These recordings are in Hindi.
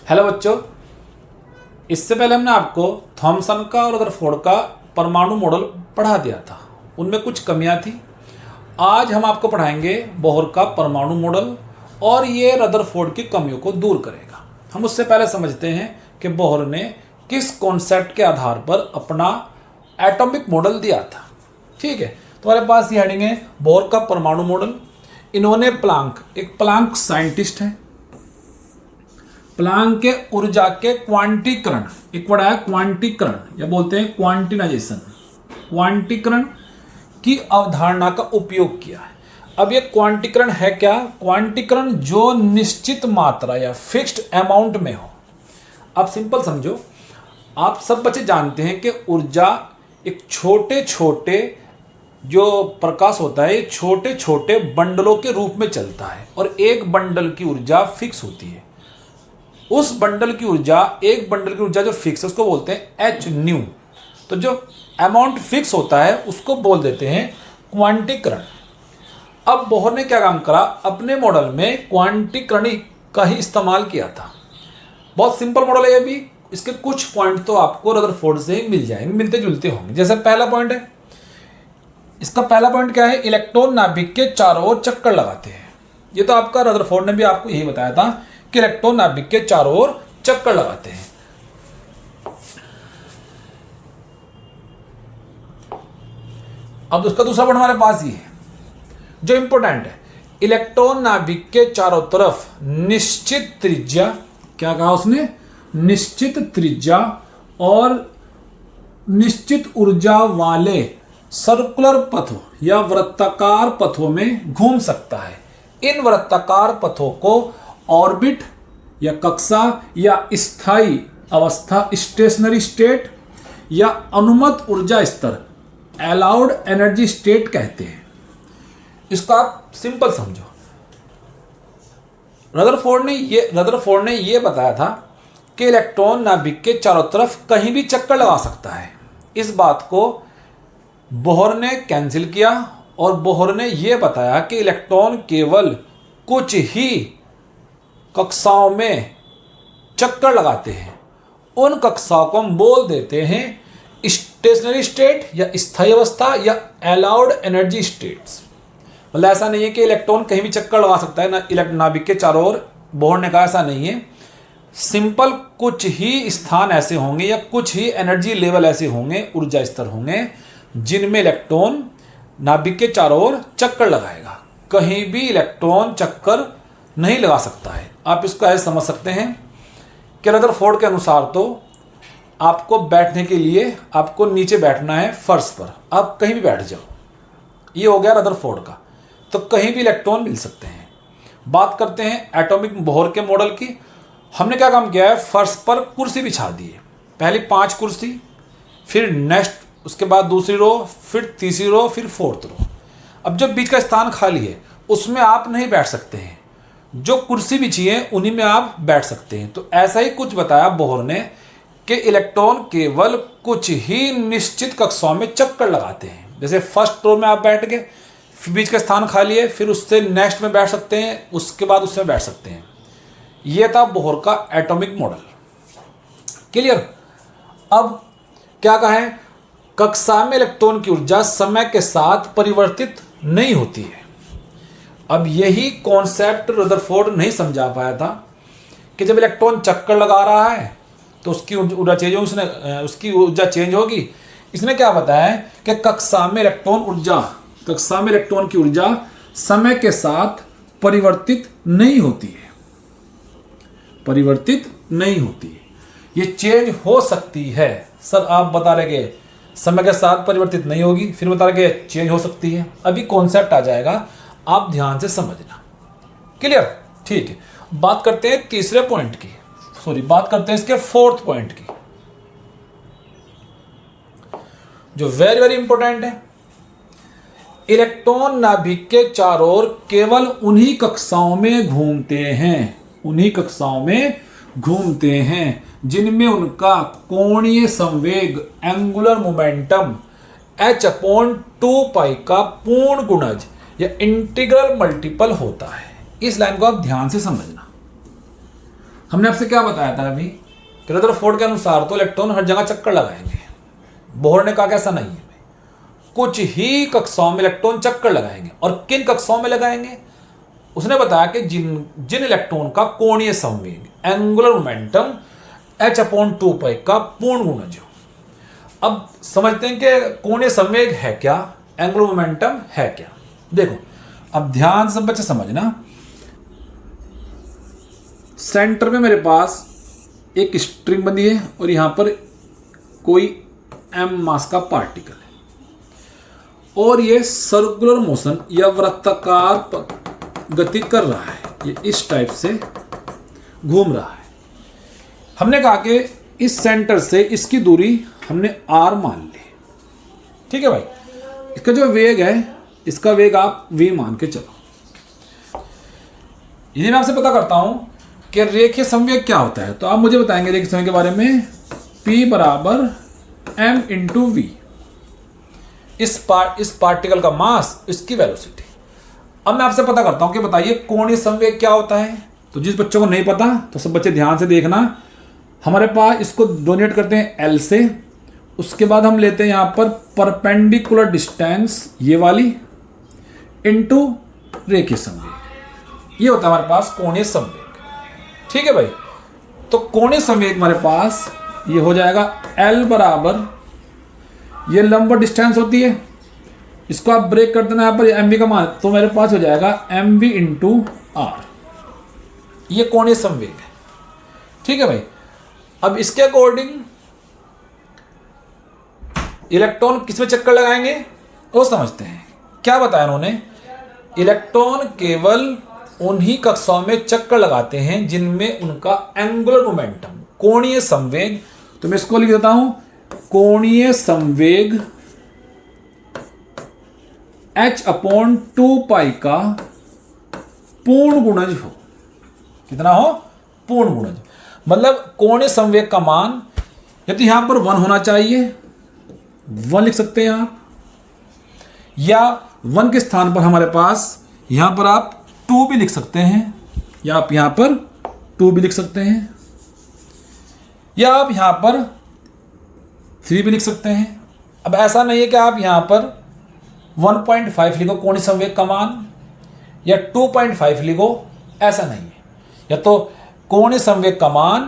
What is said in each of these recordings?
हेलो बच्चों, इससे पहले हमने आपको थॉमसन का और रदरफोर्ड का परमाणु मॉडल पढ़ा दिया था। उनमें कुछ कमियां थी। आज हम आपको पढ़ाएंगे बोहर का परमाणु मॉडल और ये रदरफोर्ड की कमियों को दूर करेगा। हम उससे पहले समझते हैं कि बोहर ने किस कॉन्सेप्ट के आधार पर अपना एटॉमिक मॉडल दिया था। ठीक है, तो हमारे पास ये हेडिंग है बोहर का परमाणु मॉडल। इन्होंने एक प्लांक साइंटिस्ट है। प्लांक के ऊर्जा के क्वांटीकरण, एक वर्ड है क्वांटीकरण या बोलते हैं क्वांटिनाइजेशन, क्वांटीकरण की अवधारणा का उपयोग किया है। अब ये क्वांटीकरण है क्या? क्वांटीकरण जो निश्चित मात्रा या फिक्स्ड अमाउंट में हो। आप सिंपल समझो, आप सब बच्चे जानते हैं कि ऊर्जा एक छोटे छोटे जो प्रकाश होता है छोटे छोटे बंडलों के रूप में चलता है और एक बंडल की ऊर्जा फिक्स होती है। उस बंडल की ऊर्जा, एक बंडल की ऊर्जा जो फिक्स है उसको बोलते हैं एच न्यू। तो जो अमाउंट फिक्स होता है उसको बोल देते हैं क्वांटीकरण। अब बोहर ने क्या काम करा, अपने मॉडल में क्वांटीकरण का ही इस्तेमाल किया था। बहुत सिंपल मॉडल है ये भी। इसके कुछ पॉइंट तो आपको रदरफोर्ड से ही मिल जाएंगे, मिलते जुलते होंगे। जैसे पहला पॉइंट है, इसका पहला पॉइंट क्या है? इलेक्ट्रॉन नाभिक के चारों ओर चक्कर लगाते हैं। ये तो आपका रदरफोर्ड ने भी आपको यही बताया था कि इलेक्ट्रॉन नाभिक के चारों ओर चक्कर लगाते हैं। अब उसका दूसरा पॉइंट हमारे पास ही है जो इंपॉर्टेंट है। इलेक्ट्रॉन नाभिक के चारों तरफ निश्चित त्रिज्या, क्या कहा उसने? निश्चित त्रिज्या और निश्चित ऊर्जा वाले सर्कुलर पथों या वृत्ताकार पथों में घूम सकता है। इन वृत्ताकार पथों को ऑर्बिट या कक्षा या स्थायी अवस्था स्टेशनरी स्टेट या अनुमत ऊर्जा स्तर अलाउड एनर्जी स्टेट कहते हैं। इसको आप सिंपल समझो। रदरफोर्ड ने ये बताया था कि इलेक्ट्रॉन नाभिक के चारों तरफ कहीं भी चक्कर लगा सकता है। इस बात को बोहर ने कैंसिल किया और बोहर ने यह बताया कि इलेक्ट्रॉन केवल कुछ ही कक्षाओं में चक्कर लगाते हैं। उन कक्षाओं को हम बोल देते हैं स्टेशनरी स्टेट या स्थायी अवस्था या अलाउड एनर्जी स्टेट्स। मतलब ऐसा नहीं है कि इलेक्ट्रॉन कहीं भी चक्कर लगा सकता है ना नाभिक के चारों ओर। बोहर ने कहा ऐसा नहीं है। सिंपल कुछ ही स्थान ऐसे होंगे या कुछ ही एनर्जी लेवल ऐसे होंगे, ऊर्जा स्तर होंगे जिनमें इलेक्ट्रॉन नाभिक के चारों ओर चक्कर लगाएगा। कहीं भी इलेक्ट्रॉन चक्कर नहीं लगा सकता है। आप इसको ऐसे समझ सकते हैं कि रदरफोर्ड के अनुसार तो आपको बैठने के लिए आपको नीचे बैठना है फर्श पर, आप कहीं भी बैठ जाओ। ये हो गया रदरफोर्ड का। तो कहीं भी इलेक्ट्रॉन मिल सकते हैं। बात करते हैं एटॉमिक बोहर के मॉडल की। हमने क्या काम किया है? फर्श पर कुर्सी बिछा दी है। पहली 5 कुर्सी, फिर नेक्स्ट उसके बाद दूसरी रो, फिर तीसरी रो, फिर फोर्थ रो। अब जो बीच का स्थान खाली है उसमें आप नहीं बैठ सकते हैं। जो कुर्सी बिछी है उन्हीं में आप बैठ सकते हैं। तो ऐसा ही कुछ बताया बोहर ने कि इलेक्ट्रॉन केवल कुछ ही निश्चित कक्षाओं में चक्कर लगाते हैं। जैसे फर्स्ट रो में आप बैठ गए, बीच का स्थान खाली है, फिर उससे नेक्स्ट में बैठ सकते हैं, उसके बाद उसमें बैठ सकते हैं। यह था बोहर का एटॉमिक मॉडल। क्लियर? अब क्या कहें? कक्षा में इलेक्ट्रॉन की ऊर्जा समय के साथ परिवर्तित नहीं होती है। अब यही कॉन्सेप्ट रदरफोर्ड नहीं समझा पाया था कि जब इलेक्ट्रॉन चक्कर लगा रहा है तो उसकी ऊर्जा चेंज होगी, उसकी ऊर्जा चेंज होगी। इसने क्या बताया है कि कक्षा में इलेक्ट्रॉन की ऊर्जा समय के साथ परिवर्तित नहीं होती है। परिवर्तित नहीं होती है, ये चेंज हो सकती है। सर आप बता रहे कि समय के साथ परिवर्तित नहीं होगी, फिर बता रहे कि चेंज हो सकती है। अभी कॉन्सेप्ट आ जाएगा, आप ध्यान से समझना। क्लियर? ठीक है। बात करते हैं तीसरे पॉइंट की, बात करते हैं इसके फोर्थ पॉइंट की, जो वेरी वेरी इंपॉर्टेंट है। इलेक्ट्रॉन नाभिक के चारों ओर केवल उन्हीं कक्षाओं में घूमते हैं जिनमें उनका कोणीय संवेग एंगुलर मोमेंटम h/2π का पूर्ण गुणज या इंटीग्रल मल्टीपल होता है। इस लाइन को आप ध्यान से समझना। हमने आपसे क्या बताया था अभी कि रदरफोर्ड के अनुसार तो इलेक्ट्रॉन हर जगह चक्कर लगाएंगे। बोहर ने कहा कि ऐसा नहीं है, कुछ ही कक्षाओं में इलेक्ट्रॉन चक्कर लगाएंगे। और किन कक्षाओं में लगाएंगे? उसने बताया कि जिन इलेक्ट्रॉन का कोणीय संवेग एंगुलर मोमेंटम h/2π का पूर्ण गुणज हो। अब समझते हैं कि कोणीय संवेग है क्या, एंगुलर मोमेंटम है क्या। देखो अब ध्यान से बच्चे समझना, सेंटर में मेरे पास एक स्ट्रिंग बनी है और यहां पर कोई m मास का पार्टिकल है और ये सर्कुलर मोशन या वृत्ताकार गति कर रहा है, ये इस टाइप से घूम रहा है। हमने कहा कि इस सेंटर से इसकी दूरी हमने r मान ली, ठीक है भाई। इसका जो वेग है, इसका वेग आप v मान के चलो। यदि मैं आपसे पता करता हूं कि रेखीय संवेग क्या होता है, तो आप मुझे बताएंगे रेखीय संवेग के बारे में। P बराबर m इंटू वी, इस पार्टिकल का मास, इसकी वेलोसिटी। अब मैं आपसे पता करता हूं कि बताइए कोणीय संवेग क्या होता है। तो जिस बच्चों को नहीं पता तो सब बच्चे ध्यान से देखना। हमारे पास इसको डोनेट करते हैं L से, उसके बाद हम लेते हैं यहां पर परपेंडिकुलर डिस्टेंस ये वाली इंटू रेखीय संवेग, ये होता है हमारे पास कोणीय संवेग, ठीक है भाई। तो कोणीय संवेग हमारे पास ये हो जाएगा L बराबर, ये लंब डिस्टेंस होती है, इसको आप ब्रेक कर देना यहाँ पर एम वी का मान, तो मेरे पास हो जाएगा एम वी इंटू आर, ये कोणीय संवेग है, ठीक है भाई। अब इसके अकॉर्डिंग इलेक्ट्रॉन किस में चक्कर लगाएंगे वो समझते हैं। क्या बताया उन्होंने? इलेक्ट्रॉन केवल उन्हीं कक्षाओं में चक्कर लगाते हैं जिनमें उनका एंगुलर मोमेंटम, कोणीय संवेग, तो मैं इसको लिख देता हूं, कोणीय संवेग h/2π का पूर्ण गुणज हो। कितना हो? पूर्ण गुणज। मतलब कोणीय संवेग का मान यदि यहां पर 1 होना चाहिए, 1 लिख सकते हैं आप, या 1 के स्थान पर हमारे पास यहां पर आप 2 भी लिख सकते हैं, या आप यहां पर 2 भी लिख सकते हैं, या आप यहां पर 3 भी लिख सकते हैं। अब ऐसा नहीं है कि आप यहां पर 1.5 लिखो कोणीय संवेग का मान या 2.5 लिखो, ऐसा नहीं है। या तो कोणीय संवेग का मान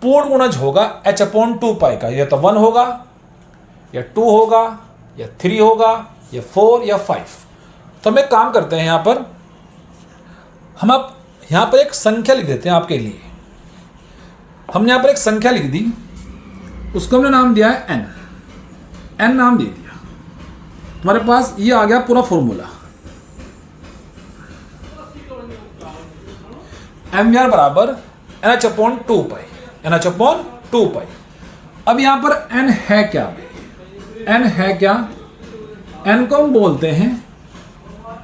पूर्ण गुणज होगा h/2π का, या तो 1 होगा या 2 होगा या 3 होगा या 4 या 5। तो हम एक काम करते हैं, यहां पर हम आप यहां पर एक संख्या लिख देते हैं आपके लिए। हमने यहां पर एक संख्या लिख दी, उसको हमने नाम दिया है n नाम दे दिया। तुम्हारे पास ये आ गया पूरा फॉर्मूला, mvr बराबर nh/2π, nh/2π। अब यहां पर n है क्या? n है क्या? n को हम बोलते हैं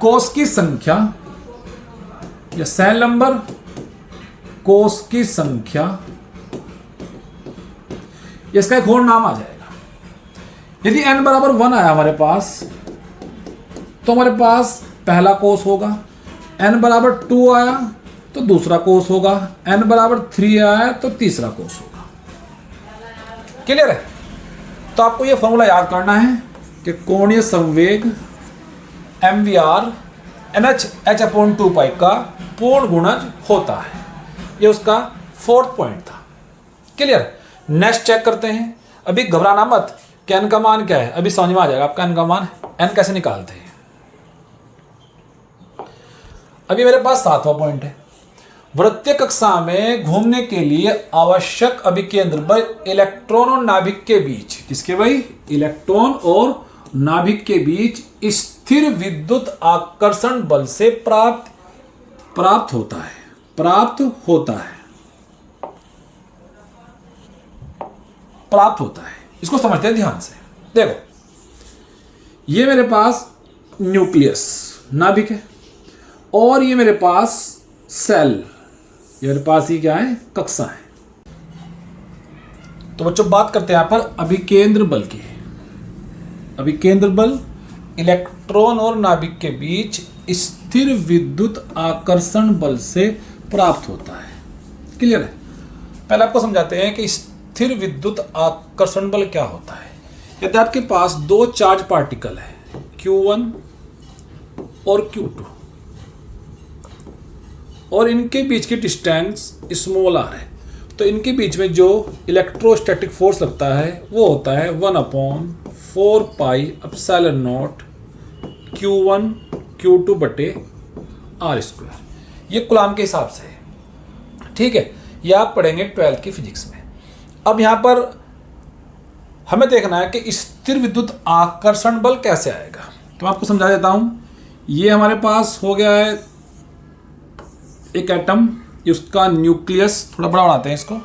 कोस की संख्या या सेल नंबर, कोस की संख्या, इसका एक और नाम आ जाएगा। यदि n बराबर 1 आया हमारे पास तो हमारे पास पहला कोस होगा, n बराबर 2 आया तो दूसरा कोस होगा, n बराबर 3 आया तो तीसरा कोस होगा। क्लियर है? तो आपको यह फॉर्मूला याद करना है कि कोणीय संवेग mvr h/2π का पूर्ण गुणज होता है। ये उसका 4th पॉइंट था। क्लियर? नेक्स्ट चेक करते हैं। अभी घबराना मत कि n का मान क्या है, अभी समझ में आ जाएगा आपका n का मान, n कैसे निकालते हैं। अभी मेरे पास 7वां पॉइंट है, वृत्तीय कक्षा में घूमने के लिए आवश्यक अभिकेंद्र बल इलेक्ट्रॉन और नाभिक के बीच, किसके भाई? इलेक्ट्रॉन और नाभिक के बीच स्थिर विद्युत आकर्षण बल से प्राप्त होता है, प्राप्त होता है। इसको समझते हैं ध्यान से। देखो ये मेरे पास न्यूक्लियस नाभिक है और ये मेरे पास सेल, ये मेरे पास ये क्या है? कक्षा है। तो बच्चों बात करते हैं यहां पर अभिकेंद्र बल की। अभिकेंद्र बल इलेक्ट्रॉन और नाभिक के बीच स्थिर विद्युत आकर्षण बल से प्राप्त होता है। क्लियर है? पहले आपको समझाते हैं कि स्थिर विद्युत आकर्षण बल क्या होता है। यदि आपके पास दो चार्ज पार्टिकल है Q1 और Q2 और इनके बीच की डिस्टेंस स्मॉल r है, तो इनके बीच में जो इलेक्ट्रोस्टैटिक फोर्स लगता है वो होता है 1/4πε0 Q1 Q2 बटे r²। ये कूलाम के हिसाब से है, ठीक है। ये आप पढ़ेंगे 12th की फिजिक्स में। अब यहाँ पर हमें देखना है कि स्थिर विद्युत आकर्षण बल कैसे आएगा, तो मैं आपको समझा देता हूँ। ये हमारे पास हो गया है एक एटम, उसका न्यूक्लियस, थोड़ा बड़ा बनाते हैं इसको।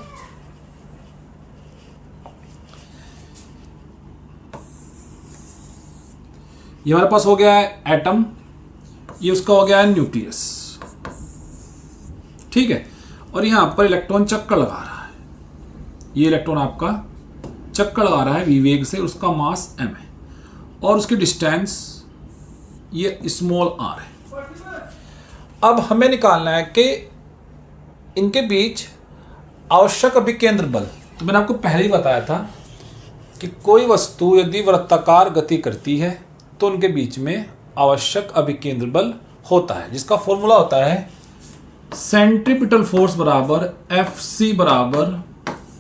ये हमारे पास हो गया है एटम, ये उसका हो गया है न्यूक्लियस, ठीक है। और यहां पर इलेक्ट्रॉन चक्कर लगा रहा है, ये इलेक्ट्रॉन आपका चक्कर लगा रहा है v वेग से, उसका मास m है और उसकी डिस्टेंस ये स्मॉल r है। अब हमें निकालना है कि इनके बीच आवश्यक अभिकेंद्र बल। तो मैंने आपको पहले ही बताया था कि कोई वस्तु यदि वृत्ताकार गति करती है तो उनके बीच में आवश्यक अभिकेंद्र बल होता है, जिसका फॉर्मूला होता है सेंट्रीपिटल फोर्स बराबर Fc बराबर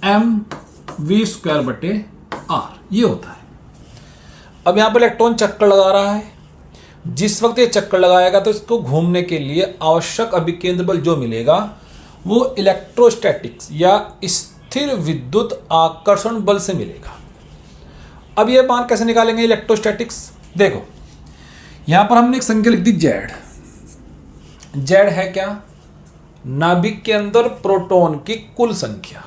mv² बटे r, ये होता है। अब यहाँ पर इलेक्ट्रॉन चक्कर लगा रहा है, जिस वक्त ये चक्कर लगाएगा तो इसको घूमने के लिए आवश्यक अभिकेंद्र बल जो मिलेगा वो इलेक्ट्रोस्टैटिक्स या स्थिर विद्युत आकर्षण बल से मिलेगा। अब ये मान कैसे निकालेंगे इलेक्ट्रोस्टैटिक्स? देखो यहां पर हमने एक संख्या लिख दी Z है क्या? नाभिक के अंदर प्रोटॉन की कुल संख्या।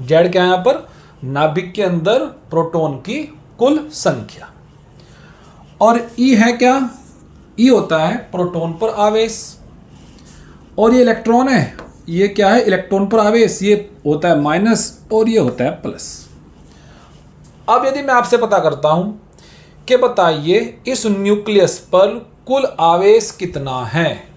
Z क्या है यहां पर? नाभिक के अंदर प्रोटॉन की कुल संख्या। और E है क्या? E होता है प्रोटॉन पर आवेश, और ये इलेक्ट्रॉन है, ये क्या है? इलेक्ट्रॉन पर आवेश, ये होता है माइनस और ये होता है प्लस। अब यदि मैं आपसे पता करता हूं कि बताइए इस न्यूक्लियस पर कुल आवेश कितना है,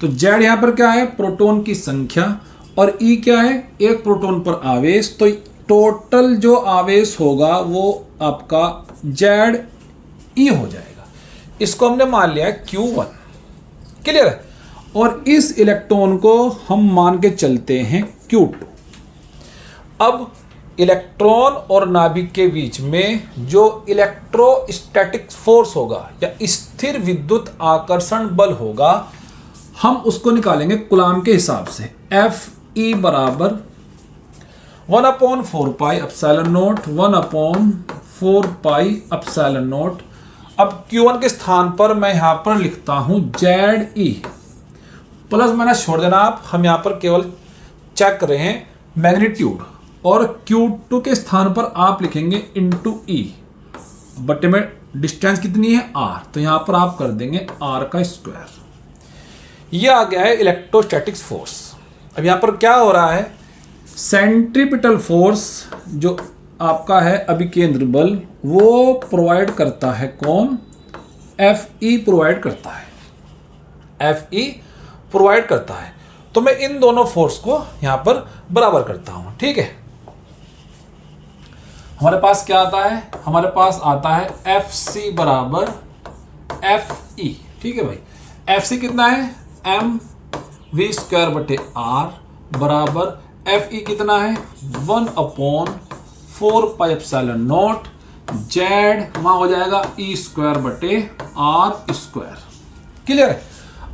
तो Z यहां पर क्या है? प्रोटॉन की संख्या, और E क्या है? एक प्रोटॉन पर आवेश। तो टोटल जो आवेश होगा वो आपका ZE हो जाएगा। इसको हमने मान लिया Q1, क्लियर है। और इस इलेक्ट्रॉन को हम मान के चलते हैं Q2। अब इलेक्ट्रॉन और नाभिक के बीच में जो इलेक्ट्रोस्टैटिक फोर्स होगा या स्थिर विद्युत आकर्षण बल होगा, हम उसको निकालेंगे कूलाम के हिसाब से। Fe बराबर 1/4πε0 अब Q1 के स्थान पर मैं यहां पर लिखता हूं ZE, प्लस माइनस छोड़ देना आप, हम यहां पर केवल चेक कर रहे हैं मैग्नीट्यूड। और Q2 के स्थान पर आप लिखेंगे इंटू E, बटे में डिस्टेंस कितनी है R, तो यहां पर आप कर देंगे R²। यह आ गया है इलेक्ट्रोस्टैटिक्स फोर्स। अब यहां पर क्या हो रहा है? सेंट्रीपिटल फोर्स जो आपका है अभिकेंद्र बल, वो प्रोवाइड करता है कौन? Fe प्रोवाइड करता है, Fe प्रोवाइड करता है। तो मैं इन दोनों फोर्स को यहां पर बराबर करता हूं, ठीक है। हमारे पास क्या आता है? हमारे पास आता है Fc बराबर Fe, ठीक है भाई। Fc कितना है? mv² बटे r बराबर Fe कितना है? 1/4πε0 Z वहां हो जाएगा E² बटे r², क्लियर है।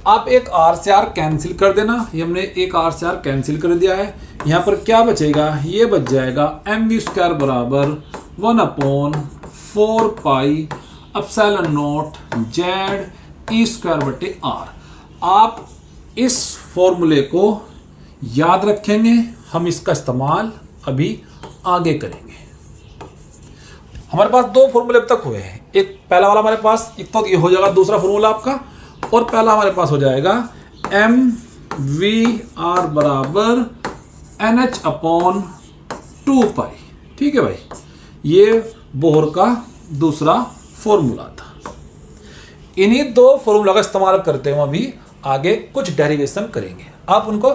आप एक r से r कैंसिल कर देना, ये हमने एक r से r कैंसिल कर दिया है। यहाँ पर क्या बचेगा? ये बच जाएगा mv² बराबर 1/4πε0 Z E² बटे r। आप इस फॉर्मूले को याद रखेंगे, हम इसका इस्तेमाल अभी आगे करेंगे। हमारे पास दो फॉर्मूले अब तक हुए हैं। एक पहला वाला हमारे पास, एक तो ये हो जाएगा दूसरा फॉर्मूला आपका, और पहला हमारे पास हो जाएगा mvr बराबर NH/2π, ठीक है भाई। ये बोहर का दूसरा फॉर्मूला था। इन्हीं दो फॉर्मूला का इस्तेमाल करते हुए अभी आगे कुछ डेरिवेशन करेंगे, आप उनको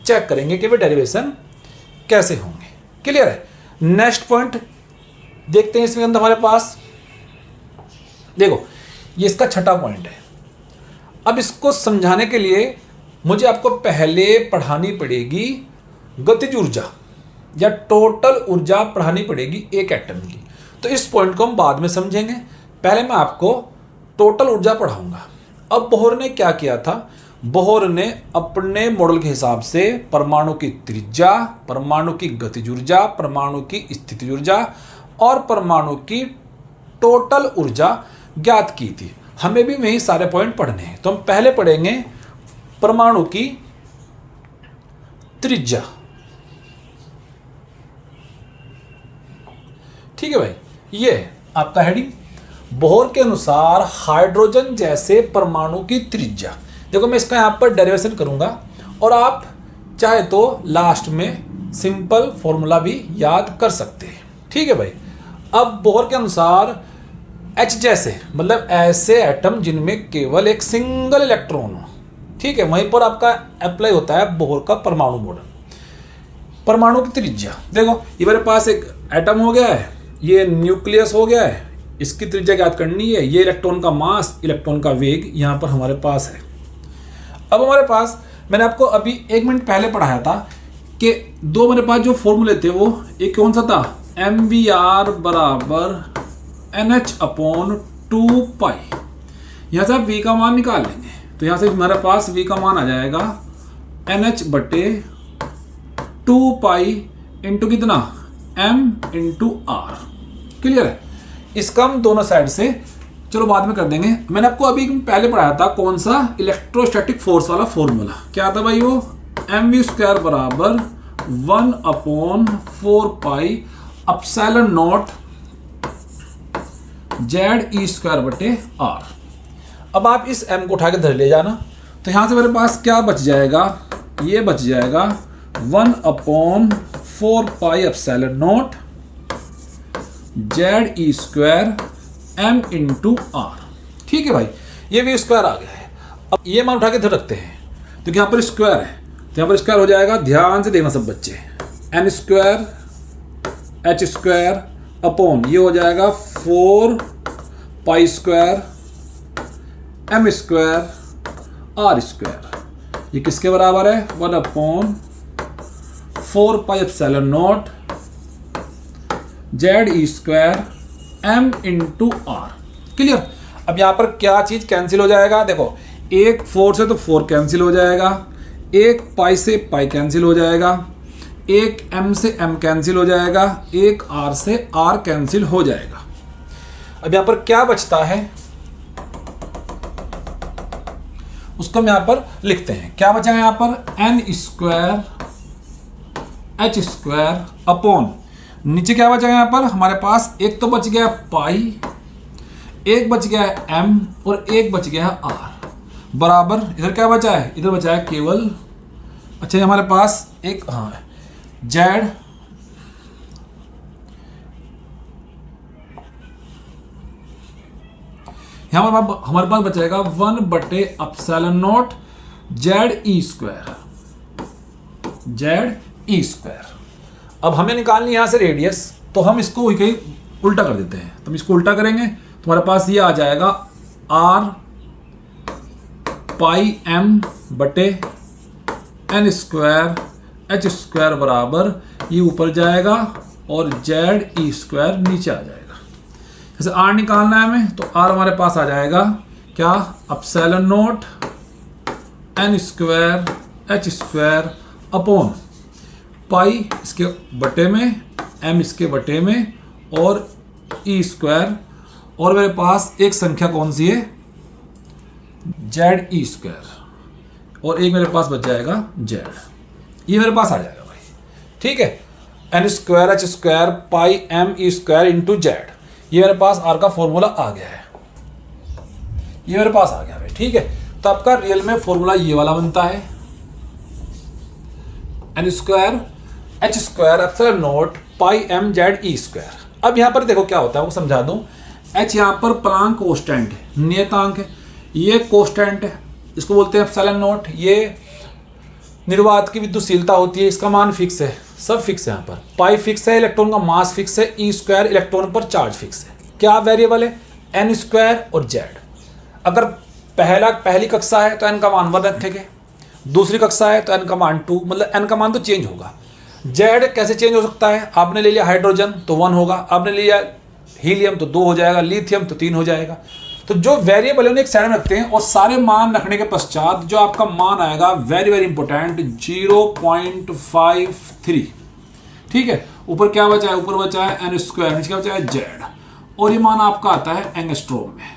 चेक करेंगे कि वे डेरिवेशन कैसे होंगे। क्लियर है। नेक्स्ट पॉइंट देखते हैं इसमें अंदर हमारे पास, देखो ये इसका छठा पॉइंट है। अब इसको समझाने के लिए मुझे आपको पहले पढ़ानी पड़ेगी गतिज ऊर्जा या टोटल ऊर्जा पढ़ानी पड़ेगी एक एटम की। तो इस पॉइंट को हम बाद में समझेंगे, पहले मैं आपको टोटल ऊर्जा पढ़ाऊंगा। अब बोहर ने क्या किया था, बोहर ने अपने मॉडल के हिसाब से परमाणु की त्रिज्या, परमाणु की गतिज ऊर्जा, परमाणु की स्थितिज ऊर्जा और परमाणु की टोटल ऊर्जा ज्ञात की थी। हमें भी वही सारे पॉइंट पढ़ने हैं। तो हम पहले पढ़ेंगे परमाणु की त्रिज्या। ठीक है भाई, ये है आपका हेडिंग। बोहर के अनुसार हाइड्रोजन जैसे परमाणु की त्रिज्या, देखो मैं इसका यहां पर डेरिवेशन करूंगा और आप चाहे तो लास्ट में सिंपल फॉर्मूला भी याद कर सकते हैं। ठीक है भाई। अब बोहर के अनुसार H जैसे मतलब ऐसे एटम जिनमें केवल एक सिंगल इलेक्ट्रॉन हो, ठीक है, वहीं पर आपका अप्लाई होता है बोहर का परमाणु मॉडल। परमाणु की त्रिज्या देखो, ये मेरे पास एक एटम हो गया है, ये न्यूक्लियस हो गया है, इसकी त्रिज्या ज्ञात करनी है। ये इलेक्ट्रॉन का मास, इलेक्ट्रॉन का वेग यहाँ पर हमारे पास है। अब हमारे पास, मैंने आपको अभी 1 मिनट पहले पढ़ाया था कि दो मेरे पास जो फॉर्मूले थे वो एक कौन सा था, MVR बराबर NH/2π। यहाँ से आप V का मान निकाल लेंगे, तो यहाँ से हमारे पास V का मान आ जाएगा NH/2π इंटू कितना, M/R। क्लियर है। इसका हम दोनों साइड से चलो बाद में कर देंगे। मैंने आपको अभी पहले पढ़ाया था कौन सा, इलेक्ट्रोस्टैटिक फोर्स वाला फॉर्मूला। क्या था भाई वो, mv² बराबर 1/4π एप्सिलॉन नॉट ZE²/R। अब आप इस m को उठा के धर ले जाना, तो यहां से मेरे पास क्या बच जाएगा, ये बच जाएगा 1/4π एप्सिलॉन नॉट ZE² M/R। ठीक है भाई, ये V² आ गया है। अब ये मान उठा के धर रखते हैं, तो यहाँ पर स्क्वायर है, तो यहाँ पर स्क्वायर हो जाएगा, ध्यान से देखना सब बच्चे, N² H² अपॉन ये हो जाएगा 4π² M² R²। ये किसके बराबर है, 1/4π epsilon not ZE² M/R। Clear. अब यहां पर क्या चीज कैंसिल हो जाएगा, देखो एक 4 से तो 4 कैंसिल हो जाएगा, एक पाई से पाई कैंसिल हो जाएगा, एक M से M कैंसिल हो जाएगा, एक R से R कैंसिल हो जाएगा। अब यहां पर क्या बचता है उसको हम यहां पर लिखते हैं। क्या बचेगा यहां पर, N² H² अपॉन, नीचे क्या बचेगा यहां पर हमारे पास, एक तो बच गया पाई, एक बच गया है M और एक बच गया है R बराबर, इधर क्या बचा है, इधर बचा है केवल, अच्छा हमारे पास एक हाँ Z, यहां हमारे पास बचेगा 1/एप्सिलॉन नॉट ZE²। अब हमें निकालनी यहां से रेडियस, तो हम इसको वही कहीं उल्टा कर देते हैं। तो हम इसको उल्टा करेंगे तो हमारे पास ये आ जाएगा R/M/N² H² बराबर, ये ऊपर जाएगा और ZE² नीचे आ जाएगा। जैसे R निकालना है हमें, तो R हमारे पास आ जाएगा क्या, epsilon not N² H² upon pi इसके बटे में, M इसके बटे में और E², और मेरे पास एक संख्या कौन सी है, ZE², और एक मेरे पास बच जाएगा Z। ये मेरे पास आ जाएगा भाई। ठीक है, N² H² पाई ME² इंटू Z। ये मेरे पास R का फॉर्मूला आ गया है, ये मेरे पास आ गया भाई। ठीक है, तो आपका रियल में फॉर्मूला ये वाला बनता है, N² H² epsilon not pi M ZE²। अब यहाँ पर देखो क्या होता है वो समझा दूं। H यहाँ पर प्लांक कांस्टेंट है, नियतांक है, ये कांस्टेंट है, इसको बोलते हैं एप्सिलॉन नॉट। ये निर्वात की विद्युतशीलता होती है, इसका मान फिक्स है, सब फिक्स है। यहाँ पर पाई फिक्स है, इलेक्ट्रॉन का मास फिक्स है, ई स्क्वायर इलेक्ट्रॉन पर चार्ज फिक्स है। क्या वेरिएबल है? एन स्क्वायर और जेड। अगर पहली कक्षा है तो एन का मान 1 रखेंगे, दूसरी कक्षा है तो एन का मान 2, मतलब एन का मान तो चेंज होगा। जेड कैसे चेंज हो सकता है? आपने ले लिया हाइड्रोजन तो 1 होगा, आपने लिया हीलियम तो 2 हो जाएगा, लिथियम तो 3 हो जाएगा। तो जो वेरिएबल है उन्हें एक साइड में रखते हैं और सारे मान रखने के पश्चात जो आपका मान आएगा वेरी वेरी इंपॉर्टेंट 0.53। ठीक है, ऊपर क्या बचा है? ऊपर बचा है एन स्क्वायर, नीचे क्या बचा है? जेड, और ये मान आपका आता है एंगस्ट्रॉम में।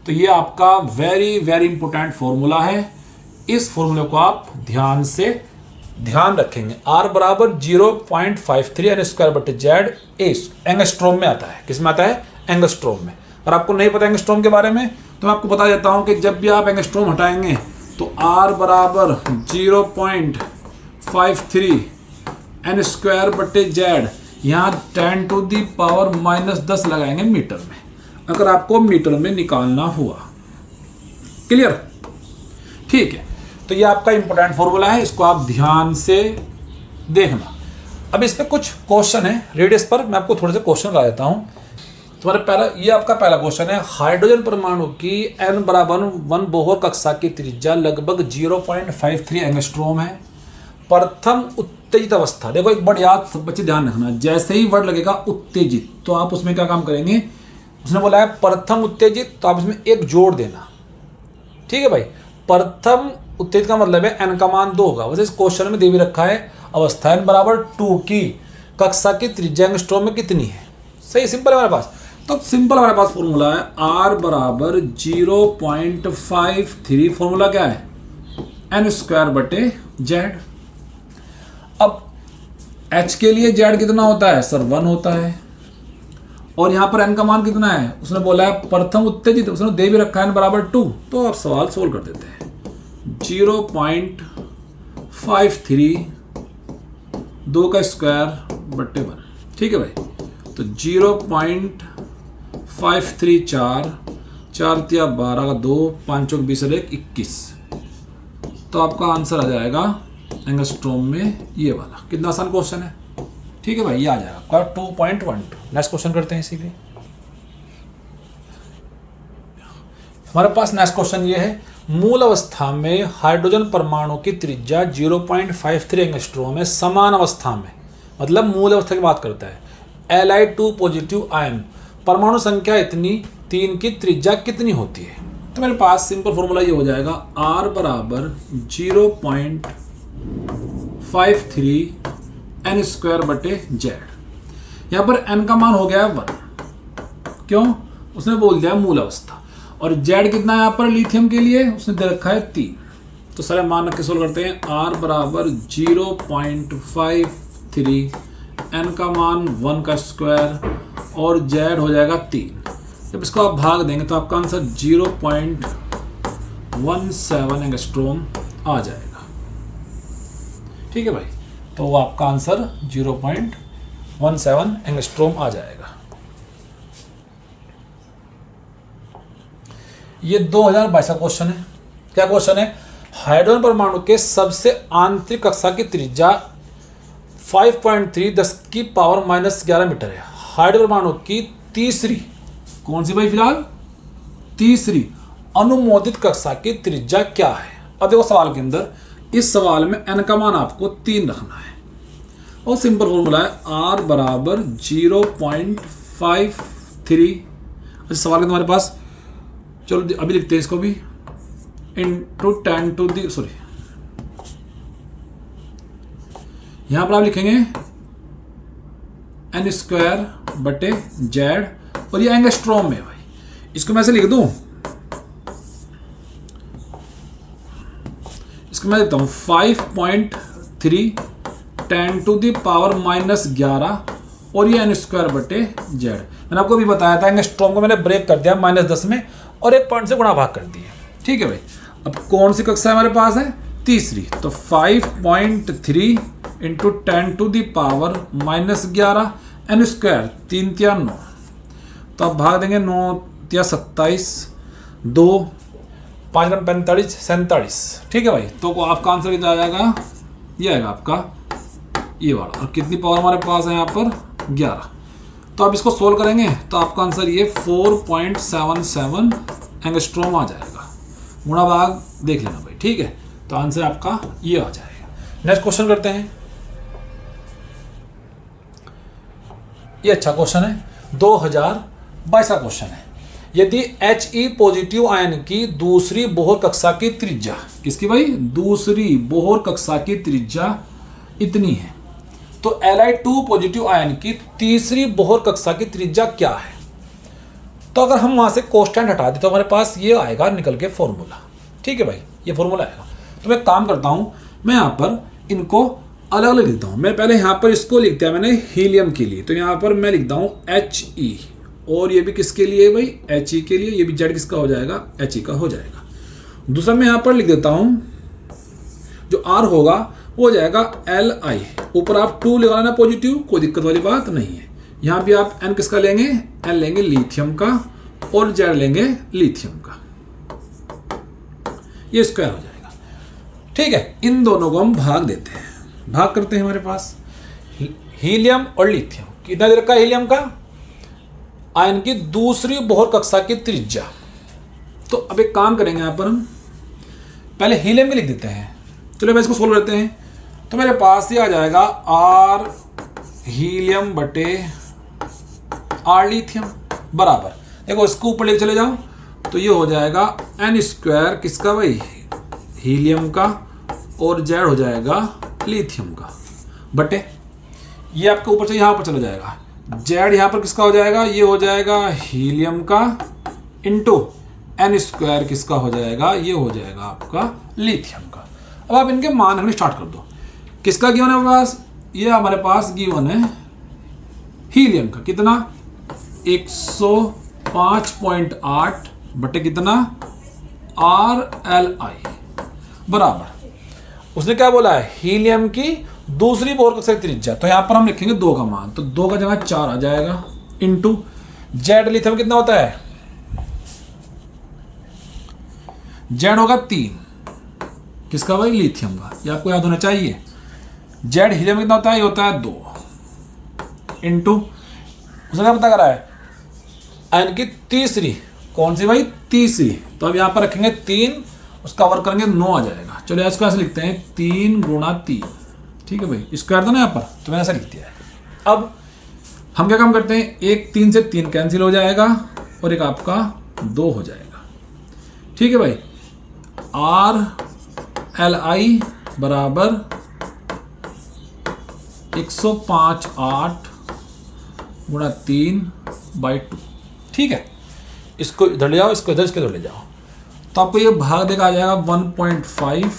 तो ये आपका वेरी वेरी इंपॉर्टेंट फॉर्मूला है। इस फॉर्मूले को आप ध्यान से ध्यान रखेंगे। R बराबर 0.53 एन स्क्वायर बटे जेड एंगस्ट्रॉम में आता है। किस में आता है? एंगस्ट्रॉम में। और आपको नहीं पता एंगस्ट्रॉम के बारे में तो मैं आपको बता देता हूं कि जब भी आप एंगस्ट्रॉम हटाएंगे तो R बराबर 0.53 एन स्क्वायर बटे जेड, यहाँ 10⁻⁻10 लगाएंगे मीटर में, अगर आपको मीटर में निकालना हुआ। क्लियर? ठीक है, तो ये आपका इंपॉर्टेंट फॉर्मूला है, इसको आप ध्यान से देखना। अब इस पे कुछ क्वेश्चन है रेडियस पर, मैं आपको थोड़े से क्वेश्चन ला देता हूँ। तुम्हारा ये आपका पहला क्वेश्चन है, हाइड्रोजन परमाणु की n बराबर 1 बोहर कक्षा की त्रिज्या लगभग 0.53 एंगस्ट्रॉम है। प्रथम उत्तेजित अवस्था, देखो एक वर्ड याद सब बच्चे ध्यान रखना, जैसे ही वर्ड लगेगा उत्तेजित तो आप उसमें क्या काम करेंगे? उसने बोला है प्रथम उत्तेजित, तो आप इसमें एक जोड़ देना। ठीक है भाई, प्रथम उत्तेजित का मतलब है n का मान 2 होगा। वैसे इस क्वेश्चन में दे भी रखा है अवस्था n बराबर 2 की कक्षा की त्रिज्या एंगस्ट्रॉम में कितनी है। सही, सिंपल है हमारे पास। तो सिंपल हमारे पास फॉर्मूला है R बराबर 0.53, फॉर्मूला क्या है? एन स्क्वायर बटे जेड। अब H के लिए जेड कितना होता है सर? 1 होता है, और यहाँ पर n का मान कितना है? उसने बोला है प्रथम उत्तेजित, उसने दे भी रखा है n बराबर 2, तो आप सवाल सोल्व कर देते हैं। 0.53 2 का स्क्वायर बटे 1। ठीक है भाई, तो 0.53 4 3 12 का 2 5 20 और 1 21, तो आपका आंसर आ जाएगा एंगस्ट्रॉम में ये वाला। कितना आसान क्वेश्चन है। ठीक है भाई, ये आ जाएगा आपका 2.12। नेक्स्ट क्वेश्चन करते हैं। इसीलिए हमारे पास नेक्स्ट क्वेश्चन ये है, मूल अवस्था में हाइड्रोजन परमाणु की त्रिज्या 0.53 एंगस्ट्रॉम है। समान अवस्था में मतलब मूल अवस्था की बात करता है। Li2 पॉजिटिव आयन परमाणु संख्या इतनी 3 की त्रिज्या कितनी होती है? तो मेरे पास सिंपल फॉर्मूला ये हो जाएगा, R बराबर 0.53 एन स्क्वायर बटे जेड। यहाँ पर n का मान हो गया 1, क्यों? उसने बोल दिया मूल अवस्था। और जेड कितना है यहाँ पर लिथियम के लिए? उसने दे रखा है 3। तो सारे मान रख के सोल्व करते हैं। R बराबर 0.53, n का मान 1 का स्क्वायर और जेड हो जाएगा 3। जब इसको आप भाग देंगे तो आपका आंसर 0.17 एंगस्ट्रॉम आ जाएगा। ठीक है भाई, तो आपका आंसर 0.17 एंगस्ट्रॉम आ जाएगा। ये 2022 का क्वेश्चन है। क्या क्वेश्चन है? हाइड्रोजन परमाणु के सबसे आंतरिक कक्षा की त्रिज्या 5.3 10⁻⁻11 मीटर है। हाइड्रोजन परमाणु की तीसरी, कौन सी भाई? फिलहाल तीसरी अनुमोदित कक्षा की त्रिज्या क्या है? अब देखो सवाल के अंदर, इस सवाल में n का मान आपको 3 रखना है और सिंपल फॉर्मूला है R बराबर 0.53। अच्छा, सवाल के हमारे पास, चलो अभी लिखते हैं इसको भी, इंटू 10 टू दी सॉरी, यहां पर आप लिखेंगे n स्क्वायर बटे जेड, और ये एंगस्ट्रॉम में है भाई। इसको मैं ऐसे लिख दूं, इसको मैं देता हूं 5.3 10 टू दी पावर -11 और ये n स्क्वायर बटे जेड। मैंने आपको भी बताया था एंगस्ट्रॉम को मैंने ब्रेक कर दिया -10 में और 1 पॉइंट से गुणा भाग कर दिया। ठीक है भाई, अब कौन सी कक्षा हमारे पास है? तीसरी। तो 5.3 into 10 to the power -11 n square 3 × 9, तो आप भाग देंगे 9 × 27 2 5 रम 45 47। ठीक है भाई, तो आपका आंसर कितना आ जाएगा, ये आएगा आपका ये वाला। और कितनी पावर हमारे पास है यहाँ पर 11। तो आप इसको सोल्व करेंगे तो आपका आंसर ये 4.77 एंगस्ट्रॉम आ जाएगा। गुणा भाग देख लेना भाई, ठीक है। तो आंसर आपका ये आ जाएगा। नेक्स्ट क्वेश्चन करते हैं। ये अच्छा क्वेश्चन है, 2022 का क्वेश्चन है। यदि He पॉजिटिव आयन की दूसरी बोहर कक्षा की त्रिज्या, किसकी भाई, दूसरी बोहर कक्षा की त्रिज्या इतनी है, तो Li2 पॉजिटिव आयन की तीसरी बोहर कक्षा की त्रिज्या क्या है। तो अगर हम वहां से कोष्टेंट हटा दें तो हमारे पास ये आएगा निकल के फॉर्मूला। ठीक है भाई, ये फॉर्मूला आएगा। तो मैं काम करता हूं, मैं यहाँ पर इनको अलग अलग लिखता हूँ। मैं पहले यहाँ पर इसको लिख दिया मैंने हीलियम के लिए, तो यहाँ पर मैं लिखता हूँ He, और ये भी किसके लिए है भाई, He के लिए। ये भी Z किसका हो जाएगा, He का हो जाएगा। दूसरा मैं यहाँ पर लिख देता हूँ जो R होगा वो हो जाएगा Li। ऊपर आप 2 लगाना पॉजिटिव, कोई दिक्कत वाली बात नहीं है। यहाँ भी आप N किसका लेंगे, N लेंगे लिथियम का, और Z लेंगे लिथियम का। ये स्क्वायर हो जाएगा। ठीक है, इन दोनों को हम भाग देते हैं, भाग करते हैं। हमारे पास हीलियम और लिथियम, कितना देर का हीलियम का, आयन की दूसरी बोहर कक्षा की त्रिज्या। तो अब एक काम करेंगे, यहाँ पर हम पहले हीलियम में लिख देते हैं। चलो मैं इसको सोल्व करते हैं। तो मेरे पास ये आ जाएगा R हीलियम बटे R लिथियम बराबर, देखो इसको ऊपर लेके चले जाओ तो ये हो जाएगा N स्क्वायर किसका भाई, हीलियम का, और Z हो जाएगा लिथियम का, बटे ये आपके ऊपर से यहाँ पर चला जाएगा। Z यहाँ पर किसका हो जाएगा, ये हो जाएगा हीलियम का, इंटू N स्क्वायर किसका हो जाएगा, ये हो जाएगा आपका लिथियम का। अब आप इनके मान रखने स्टार्ट कर दो। किसका गिवन है हमारे पास, ये हमारे पास गिवन है हीलियम का, कितना 105.8 बटे कितना RLI बराबर, उसने क्या बोला है, हीलियम की दूसरी बोहर कक्षा की त्रिज्या। तो यहां पर हम लिखेंगे 2 का मान, तो 2 का जगह 4 आ जाएगा, इंटू Z लिथियम कितना होता है, Z होगा 3 किसका भाई, लिथियम का, ये आपको याद होना चाहिए। Z हीलियम कितना होता है, ये होता है 2, इंटू उसने क्या पता करा है, आयन की तीसरी, कौन सी भाई, तीसरी। तो अब यहां पर रखेंगे 3, उसका वर्क करेंगे 9 आ जाएगा। चलो इसको ऐसे लिखते हैं 3 गुणा 3। ठीक है भाई, स्क्वायर था ना यहाँ पर, तो मैंने ऐसा लिख दिया है। अब हम क्या काम करते हैं, एक 3 से 3 कैंसिल हो जाएगा, और एक आपका 2 हो जाएगा। ठीक है भाई, RLI बराबर 105.8 गुणा 3/2। ठीक है, इसको इधर ले जाओ, इसको इधर ले जाओ, तो आपको ये भाग देगा आ जाएगा 1.5।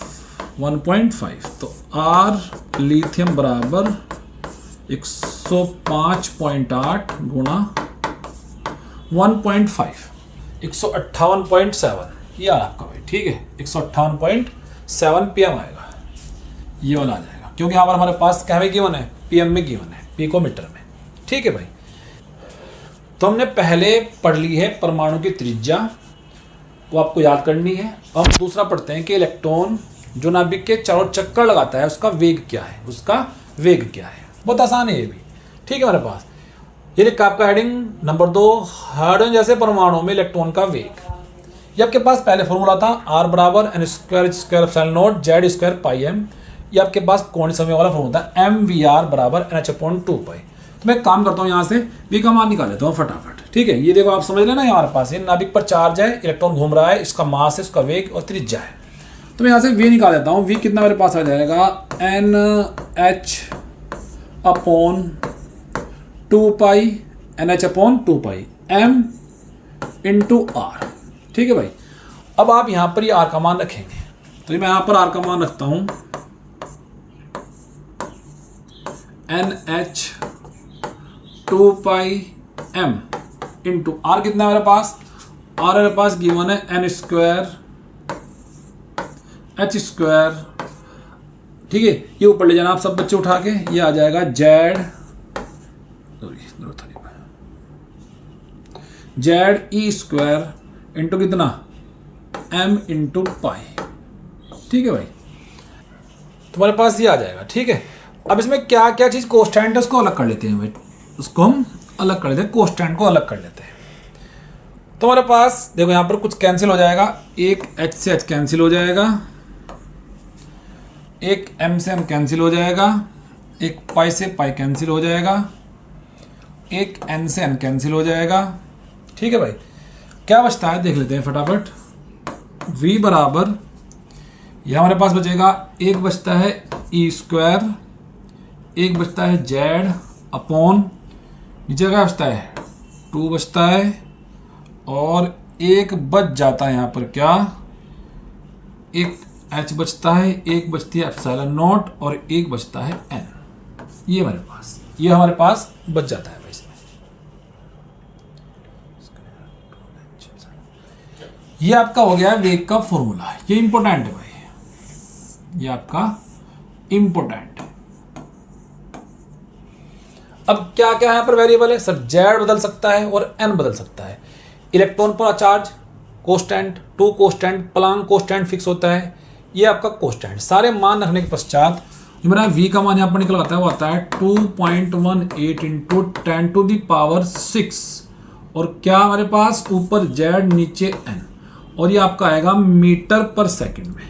तो R लिथियम बराबर 105.8 गुणा 1.5, 158.7, ये आपका भाई। ठीक है, 158.7 PM आएगा, ये वाला आ जाएगा, क्योंकि यहाँ पर हमारे पास क्या में गिवन है, PM में गिवन है, पिकोमीटर में। ठीक है भाई, तो हमने पहले पढ़ ली है परमाणु की त्रिज्या, वो आपको याद करनी है। अब हम दूसरा पढ़ते हैं कि इलेक्ट्रॉन जो नाभिक के चारों चक्कर लगाता है उसका वेग क्या है, बहुत आसान है ये भी। ठीक है, हमारे पास ये लिखा आपका हेडिंग नंबर 2, हाइड्रोजन जैसे परमाणु में इलेक्ट्रॉन का वेग। ये आपके पास पहले फॉर्मूला था R बराबर N square epsilon not Z square pi M। ये आपके पास कौन समय वाला फॉर्मूला था, MVR बराबर NH/2π। तो मैं काम करता हूँ, यहाँ से V का मान निकाल लेता हूँ फटाफट। ठीक है, ये देखो आप समझ लेना, हमारे पास ये नाभिक पर चार्ज है, इलेक्ट्रॉन घूम रहा है, इसका मास है, इसका वेग और त्रिज्या है। तो मैं यहाँ से V निकाल देता हूँ। V कितना मेरे पास आ जाएगा, NH/2π M इंटू R। ठीक है भाई, अब आप यहाँ पर ये R का मान रखेंगे, तो मैं यहाँ पर R का मान रखता हूँ NH/2πM इंटू R कितना है मेरे पास, R मेरे पास गिवन है N स्क्वायर H स्क्वायर। ठीक है, ये ऊपर ले जाना आप सब बच्चे उठा के, ये आ जाएगा Z E स्क्वायर इंटू कितना m इंटू पाई। ठीक है भाई, तुम्हारे पास ये आ जाएगा। ठीक है, अब इसमें क्या क्या चीज़ कोस्टेंट है उसको अलग कर लेते हैं भाई, उसको हम अलग कर लेते हैं, कोस्टेंट को अलग कर लेते हैं। तुम्हारे पास देखो यहाँ पर कुछ कैंसिल हो जाएगा, एक h से h कैंसिल हो जाएगा, एक m से m कैंसिल हो जाएगा, एक पाई से पाई कैंसिल हो जाएगा, एक n से n कैंसिल हो जाएगा। ठीक है भाई, क्या बचता है देख लेते हैं फटाफट। v बराबर ये हमारे पास बचेगा, एक बचता है ई स्क्वायर, एक बचता है जेड अपॉन नीचे क्या बचता है 2 बचता है, और एक बच जाता है यहाँ पर क्या, एक h बचता है, एक बचती है एप्सिलॉन नॉट और एक बचता है n। ये हमारे पास बच जाता है भाई इसमें। ये आपका हो गया वेग का फॉर्मूला, ये इंपॉर्टेंट है भाई, ये आपका इंपॉर्टेंट है। अब क्या क्या यहाँ पर वेरिएबल है सर, जेड बदल सकता है और एन बदल सकता है, इलेक्ट्रॉन पर चार्ज कोस्टेंट, 2 कोस्टेंट, प्लांक कोस्टेंट फिक्स होता है, ये आपका कोस्टेंट। सारे मान रखने के पश्चात जो मेरा v का मान यहाँ पर निकल आता है वो आता है 2.18 इंटू 10 टू दी पावर 6, और क्या हमारे पास ऊपर जेड नीचे n, और ये आपका आएगा मीटर पर सेकंड में।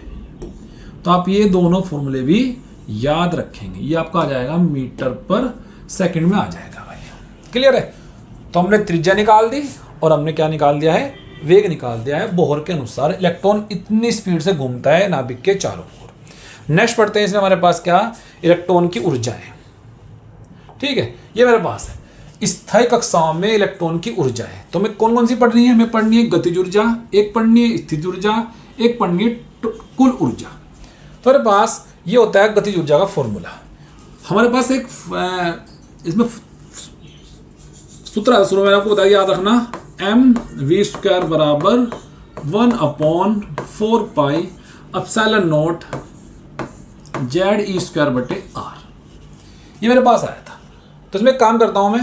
तो आप ये दोनों फॉर्मूले भी याद रखेंगे, ये आपका आ जाएगा मीटर पर सेकंड में आ जाएगा भाई। क्लियर है, तो हमने त्रिज्या निकाल दी और हमने क्या निकाल दिया है, वेग निकाल दिया है। बोहर के अनुसार इलेक्ट्रॉन इतनी स्पीड से घूमता है नाभिक के चारों ओर। नेक्स्ट पढ़ते हैं, इसमें हमारे पास क्या, इलेक्ट्रॉन की ऊर्जा है। ठीक है, ये मेरे पास है स्थायी कक्षाओं में इलेक्ट्रॉन की ऊर्जा है। तो हमें कौन कौन सी पढ़नी है, हमें पढ़नी है गतिज ऊर्जा, एक पढ़नी है स्थिति ऊर्जा, एक पढ़नी है कुल ऊर्जा। तो हमारे पास ये होता है गतिज ऊर्जा का फॉर्मूला। हमारे पास एक इसमें सूत्र है, शुरू में आपको बताया याद रखना, mv² बराबर 1/4 पाई एप्सिलॉन नॉट ZE²/r। ये मेरे पास आया था। तो इसमें काम करता हूं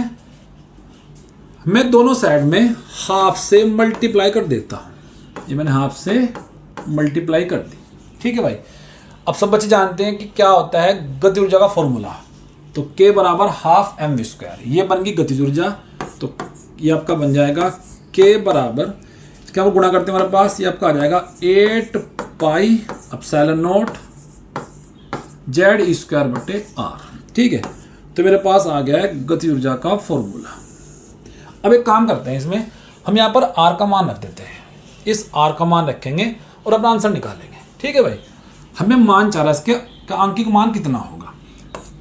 मैं दोनों साइड में हाफ से मल्टीप्लाई कर देता हूं। ये मैंने हाफ से मल्टीप्लाई कर दी। ठीक है भाई, अब सब बच्चे जानते हैं कि क्या होता है गति ऊर्जा का फॉर्मूला। तो k बराबर हाफ mv², ये बन गई गतिज ऊर्जा। तो ये आपका बन जाएगा k बराबर, क्या वो गुणा करते हैं हमारे पास, ये आपका आ जाएगा 8 पाई एप्सिलॉन नॉट ZE²/r। ठीक है, तो मेरे पास आ गया है गति ऊर्जा का फॉर्मूला। अब एक काम करते हैं, इसमें हम यहाँ पर r का मान रख देते हैं, इस r का मान रखेंगे और अपना आंसर निकालेंगे। ठीक है भाई, हमें मान चाह रहा है इसके आंकिक मान कितना होगा।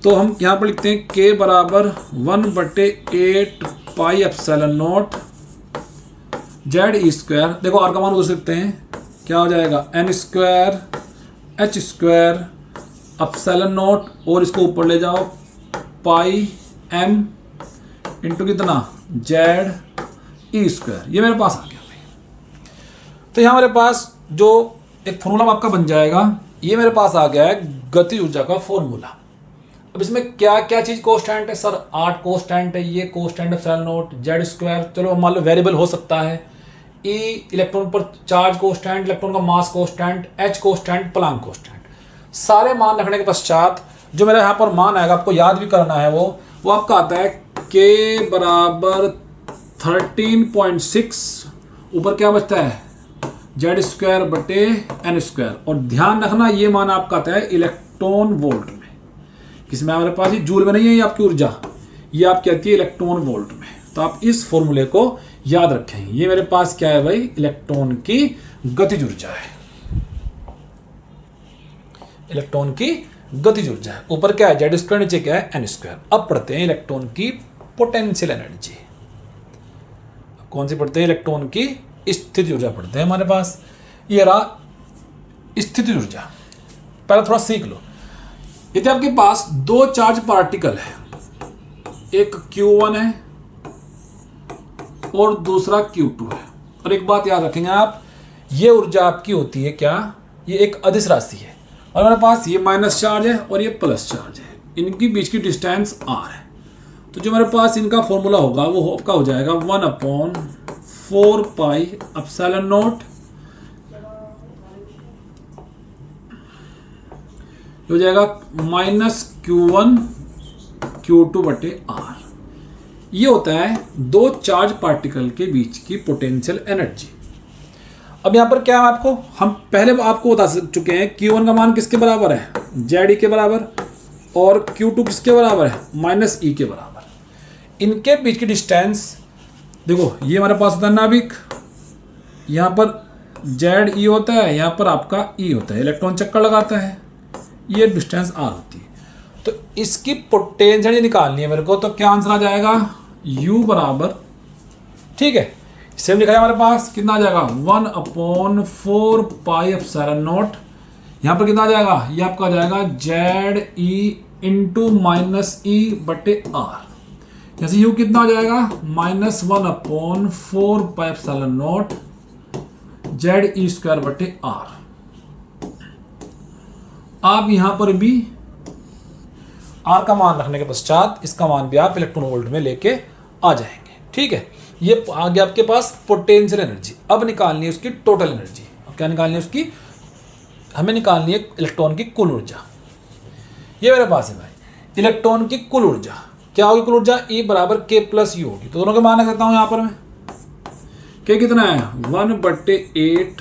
तो हम यहाँ पर लिखते हैं k बराबर 1/8 पाई एप्सिलॉन नॉट ZE²। देखो r का मान उधर सकते हैं, क्या हो जाएगा n² h² एप्सिलॉन नॉट, और इसको ऊपर ले जाओ पाई m इंटू कितना ZE²। ये मेरे पास आ गया भाई। तो यहाँ मेरे पास जो एक फॉर्मूला आपका बन जाएगा, ये मेरे पास आ गया है गति ऊर्जा का फॉर्मूला। अब इसमें क्या क्या चीज कोस्टेंट है सर, 8 कोस्टेंट है, ये कोस्टेंट एप्सिलॉन नॉट Z², चलो मान लो वेरिएबल हो सकता है, E इलेक्ट्रॉन पर चार्ज कोस्टेंट, इलेक्ट्रॉन का मास कोस्टेंट, H कोस्टेंट, प्लांक कोस्टेंट। सारे मान रखने के पश्चात जो मेरा यहाँ पर मान आएगा, आपको याद भी करना है, वो आपका आता है k बराबर 13.6, ऊपर क्या बचता है Z²/n²। और ध्यान रखना ये मान आपका आता है इलेक्ट्रॉन वोल्ट में, किसमें हमारे पास ये जूल में नहीं है, ये आपकी ऊर्जा, ये आपकी आती है इलेक्ट्रॉन वोल्ट में। तो आप इस फॉर्मूले को याद रखें। ये मेरे पास क्या है भाई, इलेक्ट्रॉन की गतिज ऊर्जा है, इलेक्ट्रॉन की गतिज ऊर्जा है। ऊपर क्या है Z², नीचे क्या है n²। अब पढ़ते हैं इलेक्ट्रॉन की पोटेंशियल एनर्जी। कौन सी पढ़ते हैं, इलेक्ट्रॉन की स्थितिज ऊर्जा पढ़ते हैं। हमारे पास ये रहा स्थितिज ऊर्जा। पहले थोड़ा सीख लो। यदि आपके पास 2 चार्ज पार्टिकल है, एक Q1 है और दूसरा Q2 है, और एक बात याद रखेंगे आप, ये ऊर्जा आपकी होती है क्या, ये एक अदिश राशि है, और हमारे पास ये माइनस चार्ज है और ये प्लस चार्ज है, इनकी बीच की डिस्टेंस r है। तो जो हमारे पास इनका फॉर्मूला होगा वो आपका हो जाएगा 1/4 पाई एप्सिलॉन नॉट हो जाएगा -Q1 Q2 बटे R। ये होता है दो चार्ज पार्टिकल के बीच की पोटेंशियल एनर्जी। अब यहाँ पर क्या है आपको, हम पहले आपको बता चुके हैं Q1 का मान किसके बराबर है, ZE के बराबर, और Q2 किसके बराबर है, -E के बराबर। इनके बीच की डिस्टेंस देखो, ये हमारे पास होता है नाभिक, यहाँ पर ZE होता है, यहाँ पर आपका E होता है, इलेक्ट्रॉन चक्कर लगाता है, ये डिस्टेंस R होती है। तो इसकी पोटेंशियल निकालनी है मेरे को, तो क्या आंसर आ जाएगा, U बराबर, ठीक है, सेम लिखा है हमारे पास, कितना आ जाएगा 1/4 पाई एप्सिलॉन नॉट। यहाँ पर कितना आ जाएगा, ये आपका आ जाएगा ZE इंटू -E बटे R। जैसे U कितना आ जाएगा, -1/4 pi epsilon not ZE square बटे R। आप यहां पर भी R का मान रखने के पश्चात इसका मान भी आप इलेक्ट्रॉन वोल्ट में लेके आ जाएंगे, ठीक है। ये आ गया आपके पास पोटेंशियल एनर्जी। अब निकालनी है उसकी टोटल एनर्जी। अब क्या निकालनी है उसकी, हमें निकालनी है इलेक्ट्रॉन की कुल ऊर्जा। ये मेरे पास है भाई, इलेक्ट्रॉन की कुल ऊर्जा क्या होगी, कुल ऊर्जा E बराबर K प्लस U होगी। तो दोनों के मान रख देता हूं यहां पर मैं। K कितना है, 1/8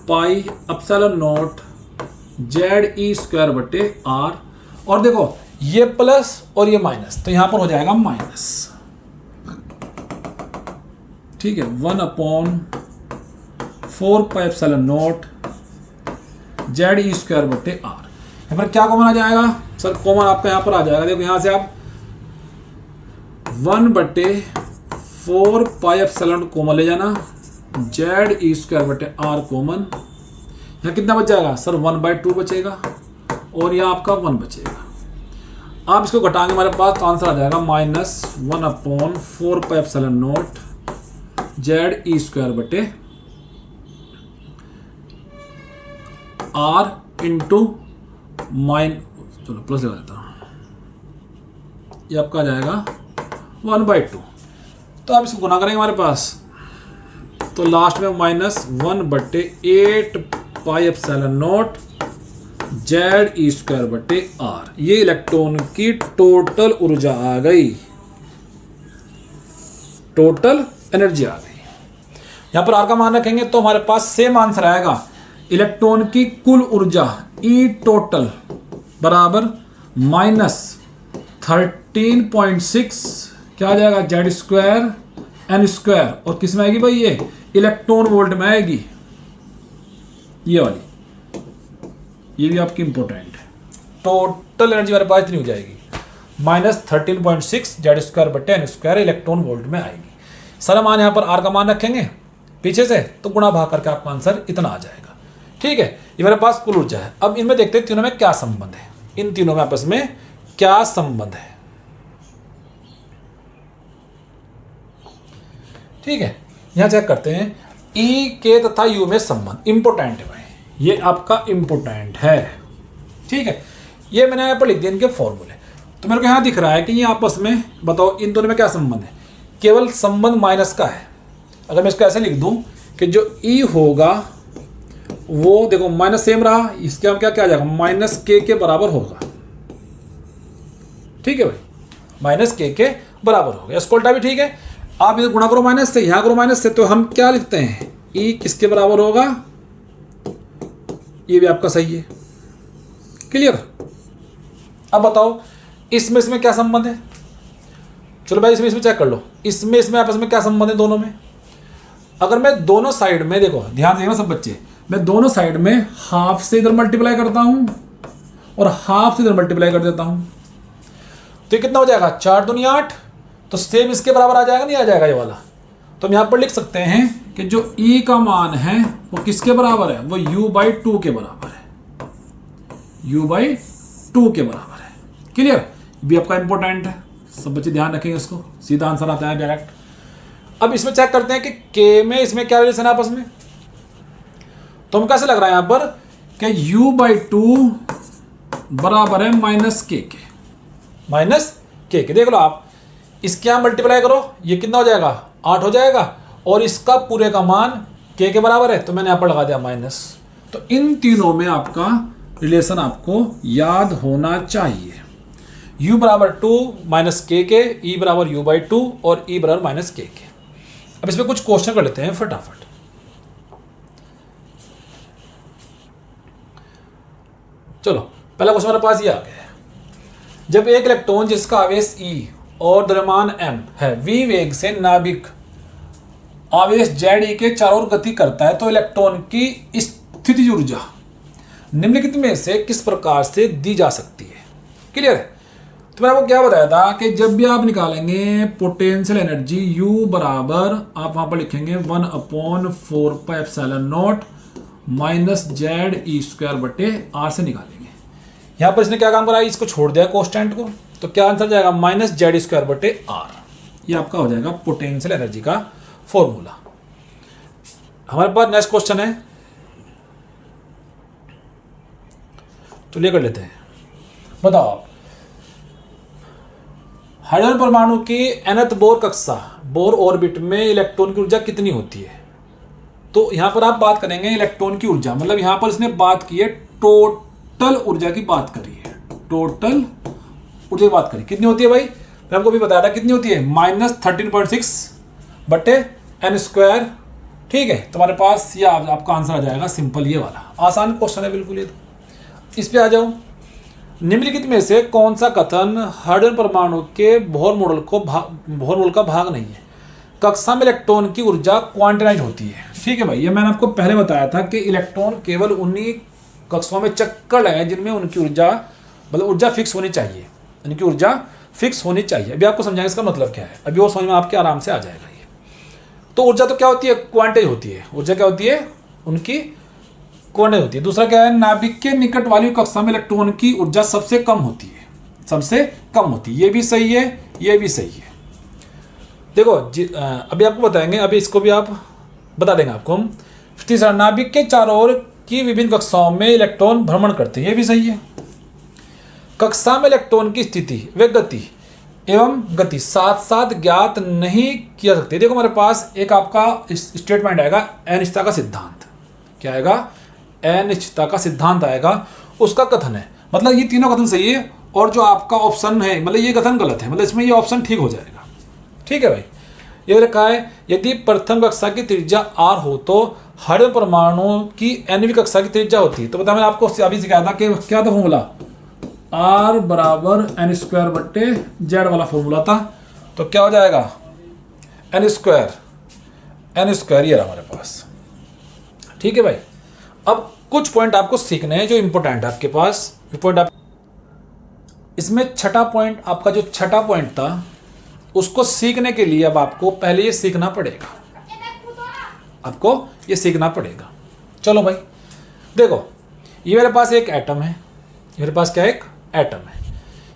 pi epsilon not ZE square बटे R। और देखो ये प्लस और ये माइनस, तो यहां पर हो जाएगा माइनस, ठीक है, 1/4 pi epsilon not ZE square बटे R। यहाँ पर क्या कॉमन आ जाएगा सर, कॉमन आपका यहाँ पर आ जाएगा, देखो यहाँ से आप 1/4 पाई एप्सिलॉन कॉमन ले जाना, ZE स्क्वायर बटे R कॉमन। यहाँ कितना बच जाएगा सर, 1/2 बचेगा और यहाँ आपका 1 बचेगा। आप इसको घटाएंगे हमारे पास, तो आंसर आ जाएगा -1/4 pi epsilon not ZE square बटे R इंटू चलो प्लस लगा देता हूँ, ये आपका आ जाएगा 1/2। तो आप इसको गुना करेंगे हमारे पास, तो लास्ट में -1/8 pi epsilon not ZE square बटे R। ये इलेक्ट्रॉन की टोटल ऊर्जा आ गई, टोटल एनर्जी आ गई। यहां पर R का मान रखेंगे तो हमारे पास सेम आंसर आएगा, इलेक्ट्रॉन की कुल ऊर्जा E टोटल बराबर -13.6 क्या आ जाएगा, Z स्क्वायर N स्क्वायर, और किस में आएगी भाई, ये इलेक्ट्रॉन वोल्ट में आएगी, ये वाली, ये भी आपकी इंपॉर्टेंट है। टोटल एनर्जी हमारे पास इतनी हो जाएगी, -13.6 Z स्क्वायर बटे N स्क्वायर इलेक्ट्रॉन वोल्ट में आएगी। सारा मान यहाँ पर R का मान रखेंगे पीछे से, तो गुणा भाग करके आपका आंसर इतना आ जाएगा, ठीक है। ये मेरे पास कुल ऊर्जा है। अब इनमें देखते हैं तीनों में क्या संबंध है, इन तीनों में आपस में क्या संबंध है, ठीक है। यहां चेक करते हैं E, K तथा U में संबंध, इंपोर्टेंट है भाई, ये आपका इंपोर्टेंट है, ठीक है। ये मैंने यहाँ पर लिख दिया इनके फॉर्मूले। तो मेरे को यहाँ दिख रहा है कि ये आपस में बताओ इन दोनों में क्या संबंध है, केवल संबंध माइनस का है। अगर मैं इसको ऐसे लिख दूं कि जो E होगा वो देखो माइनस सेम रहा, इसके हम क्या क्या आ जाएगा, -K के बराबर होगा, ठीक है भाई, -K के बराबर होगा। इसको उल्टा भी ठीक है, आप इधर गुणा करो माइनस से, यहां करो माइनस से, तो हम क्या लिखते हैं, E किसके बराबर होगा, ये भी आपका सही है, क्लियर। अब बताओ इसमें क्या संबंध है, चलो भाई इसमें चेक कर लो, इसमें आपस में क्या संबंध है दोनों में। अगर मैं दोनों साइड में, देखो ध्यान देना सब बच्चे, मैं दोनों साइड में हाफ से इधर मल्टीप्लाई करता हूं और हाफ से इधर मल्टीप्लाई कर देता हूं, तो ये कितना हो जाएगा, 4 दूनी 8, तो सेम इसके बराबर आ जाएगा, नहीं आ जाएगा ये वाला। तो हम यहां पर लिख सकते हैं कि जो E का मान है वो किसके बराबर है, वो U/2 के बराबर है, U/2 के बराबर है, क्लियर। भी आपका इंपॉर्टेंट है, सब बच्चे ध्यान रखेंगे इसको, सीधा आंसर आता है डायरेक्ट। अब इसमें चेक करते हैं कि K में इसमें क्या रिलेशन है आपस में। तो हम कैसे लग रहा है यहां पर कि U/2 बराबर है -K के, -K के। देख लो आप, इसके यहां मल्टीप्लाई करो, ये कितना हो जाएगा, 8 हो जाएगा, और इसका पूरे का मान K के बराबर है, तो मैंने यहां पर लगा दिया माइनस। तो इन तीनों में आपका रिलेशन आपको याद होना चाहिए। u बराबर 2 माइनस के ई बराबर u बाई 2 और e बराबर माइनस के। अब इसमें कुछ क्वेश्चन कर लेते हैं फटाफट। चलो पहला क्वेश्चन हमारे पास ये आ गया है। जब एक इलेक्ट्रॉन जिसका आवेश e और द्रव्यमान m है v वेग से नाभिक आवेश जेड के चारों ओर गति करता है तो इलेक्ट्रॉन की स्थितिज ऊर्जा निम्नलिखित में से किस प्रकार से दी जा सकती है। क्लियर है। तो मैंने आपको क्या बताया था कि जब भी आप निकालेंगे पोटेंशियल एनर्जी U बराबर आप वहां पर लिखेंगे 1/4πε0 माइनस जेड ई स्क्वायर बटे आर से निकालेंगे। यहां पर इसने क्या काम करा, इसको छोड़ दिया कॉन्स्टेंट को, तो क्या आंसर जाएगा माइनस जेड स्क्वायर बटे आर। ये आपका हो जाएगा पोटेंशियल एनर्जी का फॉर्मूला। हमारे पास नेक्स्ट क्वेश्चन है, चलिए कर लेते हैं। बताओ आप, हाइड्रोजन परमाणु की nth बोर कक्षा बोर ऑर्बिट में इलेक्ट्रॉन की ऊर्जा कितनी होती है। तो यहां पर आप बात करेंगे इलेक्ट्रॉन की ऊर्जा, मतलब यहां पर इसने बात की है टोटल ऊर्जा की बात करी है, टोटल ऊर्जा की बात करी। कितनी होती है भाई, मैं आपको भी बताया था कितनी होती है, -13.6 बटे एन स्क्वायर। ठीक है, तुम्हारे पास ये आपका आंसर आ जाएगा सिंपल, ये वाला आसान क्वेश्चन है बिल्कुल। ये तो इस पे आ जाओ। निम्नलिखित में से कौन सा कथन हाइड्रोजन परमाणु के बोहर मॉडल का भाग नहीं है। कक्षा में इलेक्ट्रॉन की ऊर्जा क्वांटाइज होती है। ठीक है भाई, ये मैंने आपको पहले बताया था कि इलेक्ट्रॉन केवल उन्हीं कक्षाओं में चक्कर लगाए जिनमें उनकी ऊर्जा मतलब ऊर्जा फिक्स होनी चाहिए, उनकी ऊर्जा फिक्स होनी चाहिए। अभी आपको समझाएंगे इसका मतलब क्या है, अभी वो समझ में आपके आराम से आ जाएगा। ये तो ऊर्जा तो क्या होती है, क्वांटाइज होती है। ऊर्जा क्या होती है, उनकी क्वांटाइज होती है। दूसरा क्या है, नाभिक के निकट वाली कक्षा में इलेक्ट्रॉन की ऊर्जा सबसे कम होती है, सबसे कम होती है। ये भी सही है, ये भी सही है। देखो अभी आपको बताएंगे, अभी इसको भी आप बता देंगे आपको हम। तीसरा, नाभिक के चारों ओर की विभिन्न कक्षाओं में इलेक्ट्रॉन भ्रमण करते हैं। ये भी सही है। कक्षा में इलेक्ट्रॉन की स्थिति व गति एवं गति साथ साथ ज्ञात नहीं किया सकते। देखो हमारे पास एक आपका स्टेटमेंट आएगा अनिश्चितता का सिद्धांत। क्या आएगा, अनिश्चितता का सिद्धांत आएगा, उसका कथन है। मतलब ये तीनों कथन सही है और जो आपका ऑप्शन है मतलब ये कथन गलत है, मतलब इसमें ये ऑप्शन ठीक हो जाएगा। ठीक है भाई, ये रखा है यदि प्रथम कक्षा की त्रिज्या r हो तो हाइड्रोजन परमाणु की nवीं कक्षा की त्रिज्या होती है। तो बता, मैंने आपको अभी सिखाया था कि क्या था फॉर्मूला, r बराबर एन स्क्वायर बट्टे जेड वाला फॉर्मूला था। तो क्या हो जाएगा, एन स्क्वायर ये रहा हमारे पास। ठीक है भाई, अब कुछ पॉइंट आपको सीखने हैं जो इंपॉर्टेंट है आपके पास। पॉइंट आप इसमें छठा पॉइंट, आपका जो छठा पॉइंट था उसको सीखने के लिए अब आपको पहले ये सीखना पड़ेगा, आपको ये सीखना पड़ेगा। चलो भाई देखो, ये मेरे पास एक एटम है, मेरे पास क्या एक एटम है।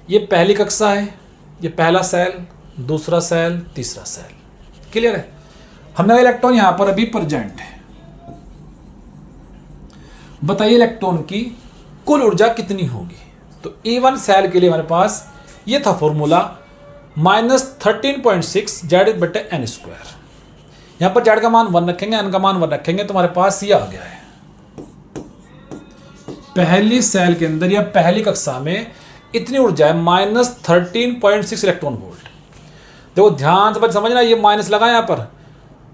ये पहली कक्षा है, ये पहला सेल, दूसरा सेल, तीसरा सेल। क्लियर है। हमने इलेक्ट्रॉन यहां पर अभी प्रेजेंट है। बताइए इलेक्ट्रॉन की कुल ऊर्जा कितनी होगी। तो E1 सेल के लिए हमारे पास ये था फॉर्मूला -13.6 जेड बटे एन स्क्वायर। यहां पर जेड का मान 1 रखेंगे, एन का मान 1 रखेंगे, तो हमारे पास ये आ गया है। पहली सेल के अंदर या पहली कक्षा में इतनी ऊर्जा है -13.6 इलेक्ट्रॉन वोल्ट। देखो ध्यान से समझना, ये माइनस लगा यहां पर,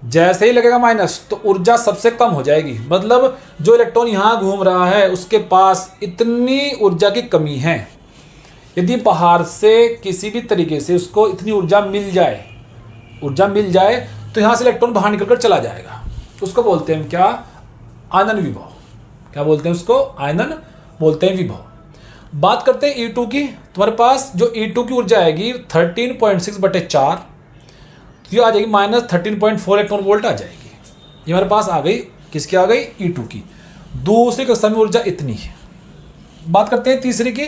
जैसे ही लगेगा माइनस तो ऊर्जा सबसे कम हो जाएगी। मतलब जो इलेक्ट्रॉन यहां घूम रहा है उसके पास इतनी ऊर्जा की कमी है। यदि बाहर से किसी भी तरीके से उसको इतनी ऊर्जा मिल जाए तो यहां से इलेक्ट्रॉन बाहर निकलकर चला जाएगा। उसको बोलते हैं क्या, आयनन विभव। क्या बोलते हैं उसको, आयनन बोलते हैं विभव। बात करते हैं E2 की। तुम्हारे पास जो E2 की ऊर्जा आएगी 13.6 बटे 4, ये आ जाएगी -13.4 इलेक्ट्रॉन वोल्ट आ जाएगी। ये हमारे पास आ गई, किसकी आ गई, E2 की। दूसरी कक्षा में ऊर्जा इतनी है। बात करते हैं तीसरी की,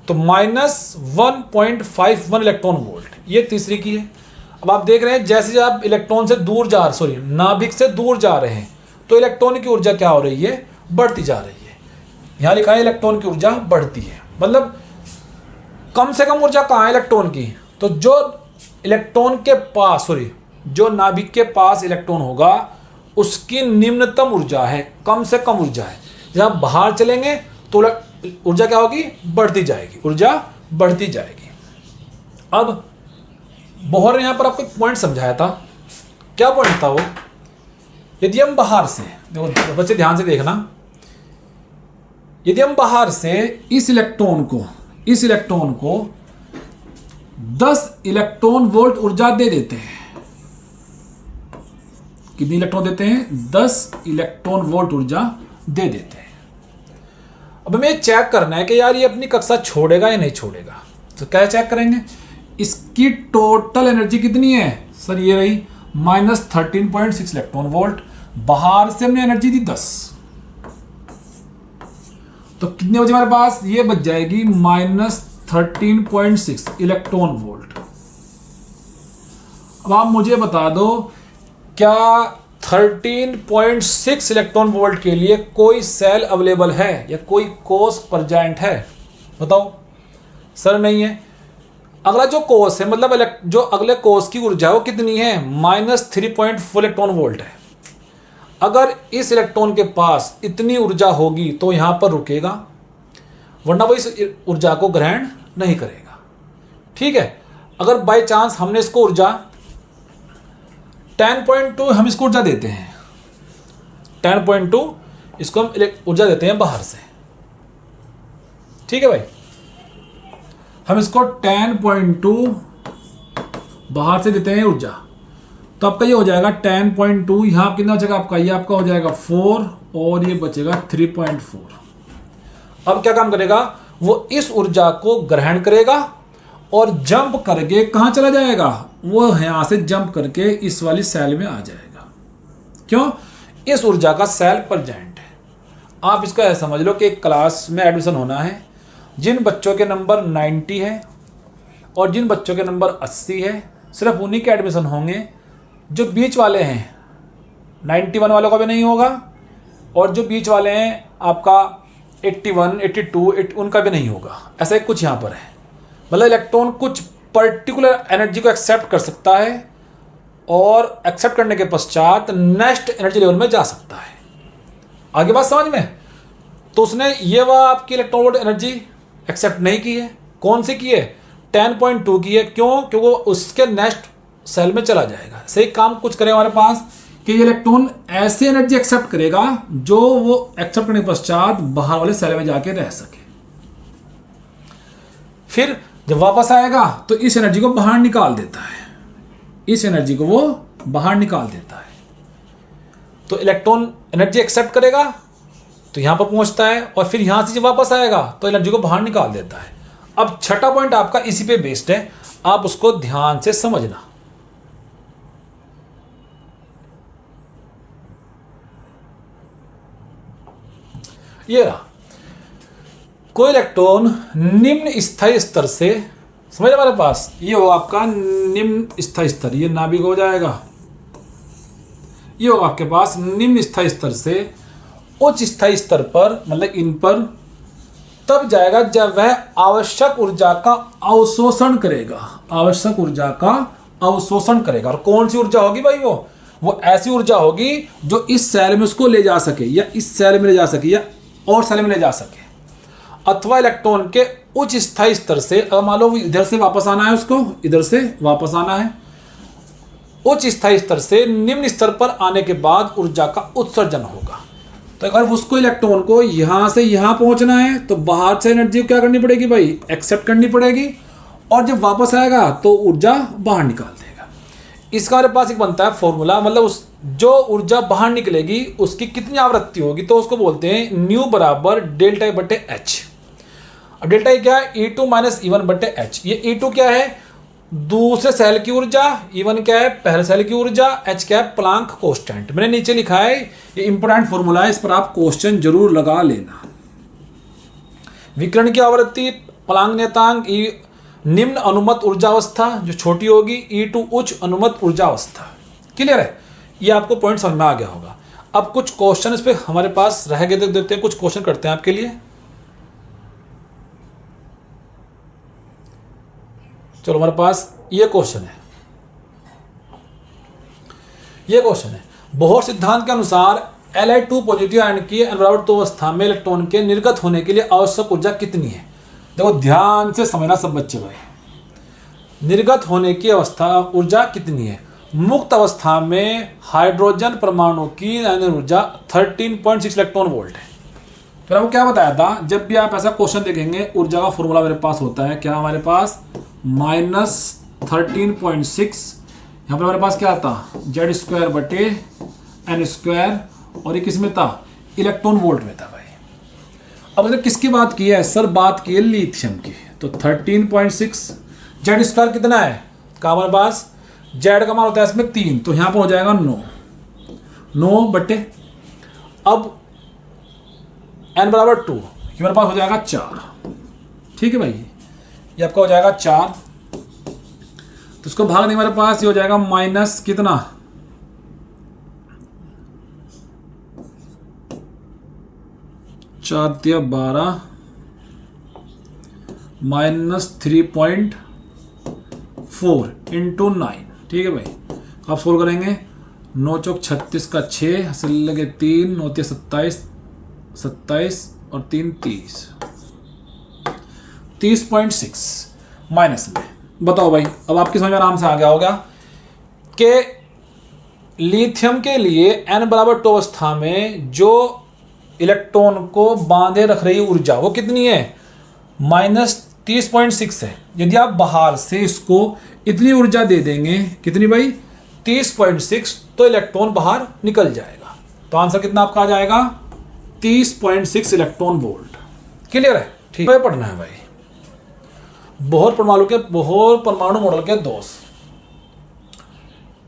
तो -1.51 इलेक्ट्रॉन वोल्ट, ये तीसरी की है। अब आप देख रहे हैं जैसे आप इलेक्ट्रॉन से दूर नाभिक से दूर जा रहे हैं तो इलेक्ट्रॉन की ऊर्जा क्या हो रही है, बढ़ती जा रही है। यहां लिखा है इलेक्ट्रॉन की ऊर्जा बढ़ती है। मतलब कम से कम ऊर्जा कहां है इलेक्ट्रॉन की, तो जो इलेक्ट्रॉन के पास जो नाभिक के पास इलेक्ट्रॉन होगा उसकी निम्नतम ऊर्जा है, कम से कम ऊर्जा है। जब आप बाहर चलेंगे तो ऊर्जा क्या होगी, बढ़ती जाएगी, ऊर्जा बढ़ती जाएगी। अब बोहर ने यहां पर आपको एक पॉइंट समझाया था, क्या पॉइंट था वो, यदि हम बाहर से, देखो बच्चे ध्यान से देखना, यदि हम बाहर से इस इलेक्ट्रॉन को 10 इलेक्ट्रॉन वोल्ट ऊर्जा दे देते हैं, कितनी इलेक्ट्रॉन देते हैं, 10 इलेक्ट्रॉन वोल्ट ऊर्जा दे देते हैं। अब हमें चेक करना है कि यार ये अपनी कक्षा छोड़ेगा या नहीं छोड़ेगा। तो क्या चेक करेंगे, इसकी टोटल एनर्जी कितनी है सर, ये रही -13.6 इलेक्ट्रॉन वोल्ट, बाहर से हमने एनर्जी दी 10, तो कितने बचे हमारे पास, ये बच जाएगी -13.6 इलेक्ट्रॉन वोल्ट। अब आप मुझे बता दो, क्या 13.6 इलेक्ट्रॉन वोल्ट के लिए कोई सेल अवेलेबल है या कोई कोस प्रेजेंट है, बताओ। सर नहीं है। अगला जो कोस है, मतलब जो अगले कोस की ऊर्जा है वो कितनी है, -3.4 इलेक्ट्रॉन वोल्ट है। अगर इस इलेक्ट्रॉन के पास इतनी ऊर्जा होगी तो यहां पर रुकेगा, वरना वो इस ऊर्जा को ग्रहण नहीं करेगा। ठीक है, अगर बाय चांस हमने इसको ऊर्जा 10.2 हम इसको ऊर्जा देते हैं, 10.2 इसको हम ऊर्जा देते हैं बाहर से, ठीक है भाई, हम इसको 10.2 बाहर से देते हैं ऊर्जा, तो आपका ये हो जाएगा 10.2, यहाँ कितना बचेगा आपका, ये आपका हो जाएगा 4 और ये बचेगा 3.4। अब क्या काम करेगा, वो इस ऊर्जा को ग्रहण करेगा और जंप करके कहाँ चला जाएगा, वो यहाँ से जंप करके इस वाली सेल में आ जाएगा। क्यों, इस ऊर्जा का सेल प्रेजेंट है। आप इसको ऐसा समझ लो कि एक क्लास में एडमिशन होना है, जिन बच्चों के नंबर 90 है और जिन बच्चों के नंबर 80 है, सिर्फ उन्हीं के एडमिशन होंगे। जो बीच वाले हैं 91 वालों का भी नहीं होगा, और जो बीच वाले हैं आपका 81, 82, उनका भी नहीं होगा। ऐसा ही कुछ यहाँ पर है, मतलब इलेक्ट्रॉन कुछ पर्टिकुलर एनर्जी को एक्सेप्ट कर सकता है और एक्सेप्ट करने के पश्चात नेक्स्ट एनर्जी लेवल में जा सकता है। आगे बात समझ में। तो उसने ये वह आपकी इलेक्ट्रॉन वोल्ट एनर्जी एक्सेप्ट नहीं की है। कौन सी की है, 10.2 की है। क्यों, क्योंकि वो उसके नेक्स्ट सेल में चला जाएगा। सही काम कुछ करे हमारे पास कि ये इलेक्ट्रॉन ऐसी एनर्जी एक्सेप्ट करेगा जो वो एक्सेप्ट करने के पश्चात बाहर वाले सेल में जाके रह सके। फिर जब वापस आएगा तो इस एनर्जी को बाहर निकाल देता है, इस एनर्जी को वो बाहर निकाल देता है। तो इलेक्ट्रॉन एनर्जी एक्सेप्ट करेगा तो यहां पर पहुंचता है, और फिर यहां से जब वापस आएगा तो एनर्जी को बाहर निकाल देता है। अब छठा पॉइंट आपका इसी पे बेस्ड है, आप उसको ध्यान से समझना। ये रहा, कोई इलेक्ट्रॉन निम्न स्थायी स्तर से, समझ हमारे पास ये हो आपका निम्न स्थायी स्तर, ये नाभिक हो जाएगा। ये होगा आपके पास निम्न स्थायी स्तर से उच्च स्थायी स्तर पर, मतलब इन पर तब जाएगा जब वह आवश्यक ऊर्जा का अवशोषण करेगा, आवश्यक ऊर्जा का अवशोषण करेगा। और कौन सी ऊर्जा होगी भाई, वो ऐसी ऊर्जा होगी जो इस सेल में उसको ले जा सके, या इस सेल में ले जा सके, या और सेल में ले जा सके। अथवा इलेक्ट्रॉन के उच्च स्थायी स्तर से, अगर मान लो इधर से वापस आना है, उसको इधर से वापस आना है, उच्च स्थायी स्तर से निम्न स्तर पर आने के बाद ऊर्जा का उत्सर्जन होगा। तो अगर उसको इलेक्ट्रॉन को यहां से यहां पहुंचना है तो बाहर से एनर्जी क्या करनी पड़ेगी भाई, एक्सेप्ट करनी पड़ेगी, और जब वापस आएगा तो ऊर्जा बाहर निकाल देगा। इसका हमारे पास एक बनता है फॉर्मूला, मतलब उस जो ऊर्जा बाहर निकलेगी उसकी कितनी आवृत्ति होगी, तो उसको बोलते हैं न्यू बराबर डेल्टा E बटे एच। अब डेल्टा E क्या है, E2 माइनस E1 बटे एच। ये E2 क्या है, दूसरे सेल की ऊर्जा, E1 क्या है, पहले सेल की ऊर्जा, H क्या है, प्लांक कांस्टेंट। मैंने नीचे लिखा है, ये इंपॉर्टेंट फॉर्मूला है, इस पर आप क्वेश्चन जरूर लगा लेना। विकिरण की आवृत्ति प्लांक नियतांक, निम्न अनुमत ऊर्जा अवस्था जो छोटी होगी, E2 उच्च अनुमत ऊर्जा अवस्था। क्लियर है, ये आपको पॉइंट समझ में आ गया होगा। अब कुछ क्वेश्चन इस पे हमारे पास रह गए, देते हैं, कुछ क्वेश्चन करते हैं आपके लिए। चलो हमारे पास ये क्वेश्चन है, ये क्वेश्चन है, बोहर सिद्धांत के अनुसार Li2 पॉजिटिव आयन की n बराबर 2 अवस्था में इलेक्ट्रॉन के निर्गत होने के लिए आवश्यक ऊर्जा कितनी है? देखो ध्यान से समझना सब बच्चे भाई। निर्गत होने की अवस्था ऊर्जा कितनी है? मुक्त अवस्था में हाइड्रोजन परमाणु की यानी ऊर्जा 13.6 इलेक्ट्रॉन वोल्ट है। फिर आपको क्या बताया था, जब भी आप ऐसा क्वेश्चन देखेंगे ऊर्जा का फॉर्मूला मेरे पास होता है क्या, हमारे पास -13.6, यहाँ पर हमारे पास क्या था Z² बटे n² और ये किस में था, इलेक्ट्रॉन वोल्ट में था भाई। अब मतलब किसकी बात की है सर, बात की है लिथियम की। तो 13.6 Z² कितना है का हमारे पास, Z का मान होता है इसमें 3, तो यहाँ पर हो जाएगा 9 बटे, अब n बराबर 2, ये मेरे पास हो जाएगा 4। ठीक है भाई, ये आपका हो जाएगा 4, तो इसको भाग नहीं मेरे पास, ये हो जाएगा माइनस कितना, चार 12 -3.4 इंटू 9। ठीक है भाई, आप सोल्व करेंगे, 9 चौक 36 का 6, हंसल लगे 3, 9 27, 27 और 3 30, 30.6 माइनस में। बताओ भाई, अब आपकी समझ में आराम से आ गया होगा कि लिथियम के लिए n बराबर 2 अवस्था में जो इलेक्ट्रॉन को बांधे रख रही ऊर्जा वो कितनी है, -30.6 है। यदि आप बाहर से इसको इतनी ऊर्जा दे देंगे, कितनी भाई 30.6, तो इलेक्ट्रॉन बाहर निकल जाएगा। तो आंसर कितना आपका आ जाएगा 30.6 इलेक्ट्रॉन वोल्ट। क्लियर है? ठीक है, पढ़ना है भाई। बोहर परमाणु मॉडल के दोष।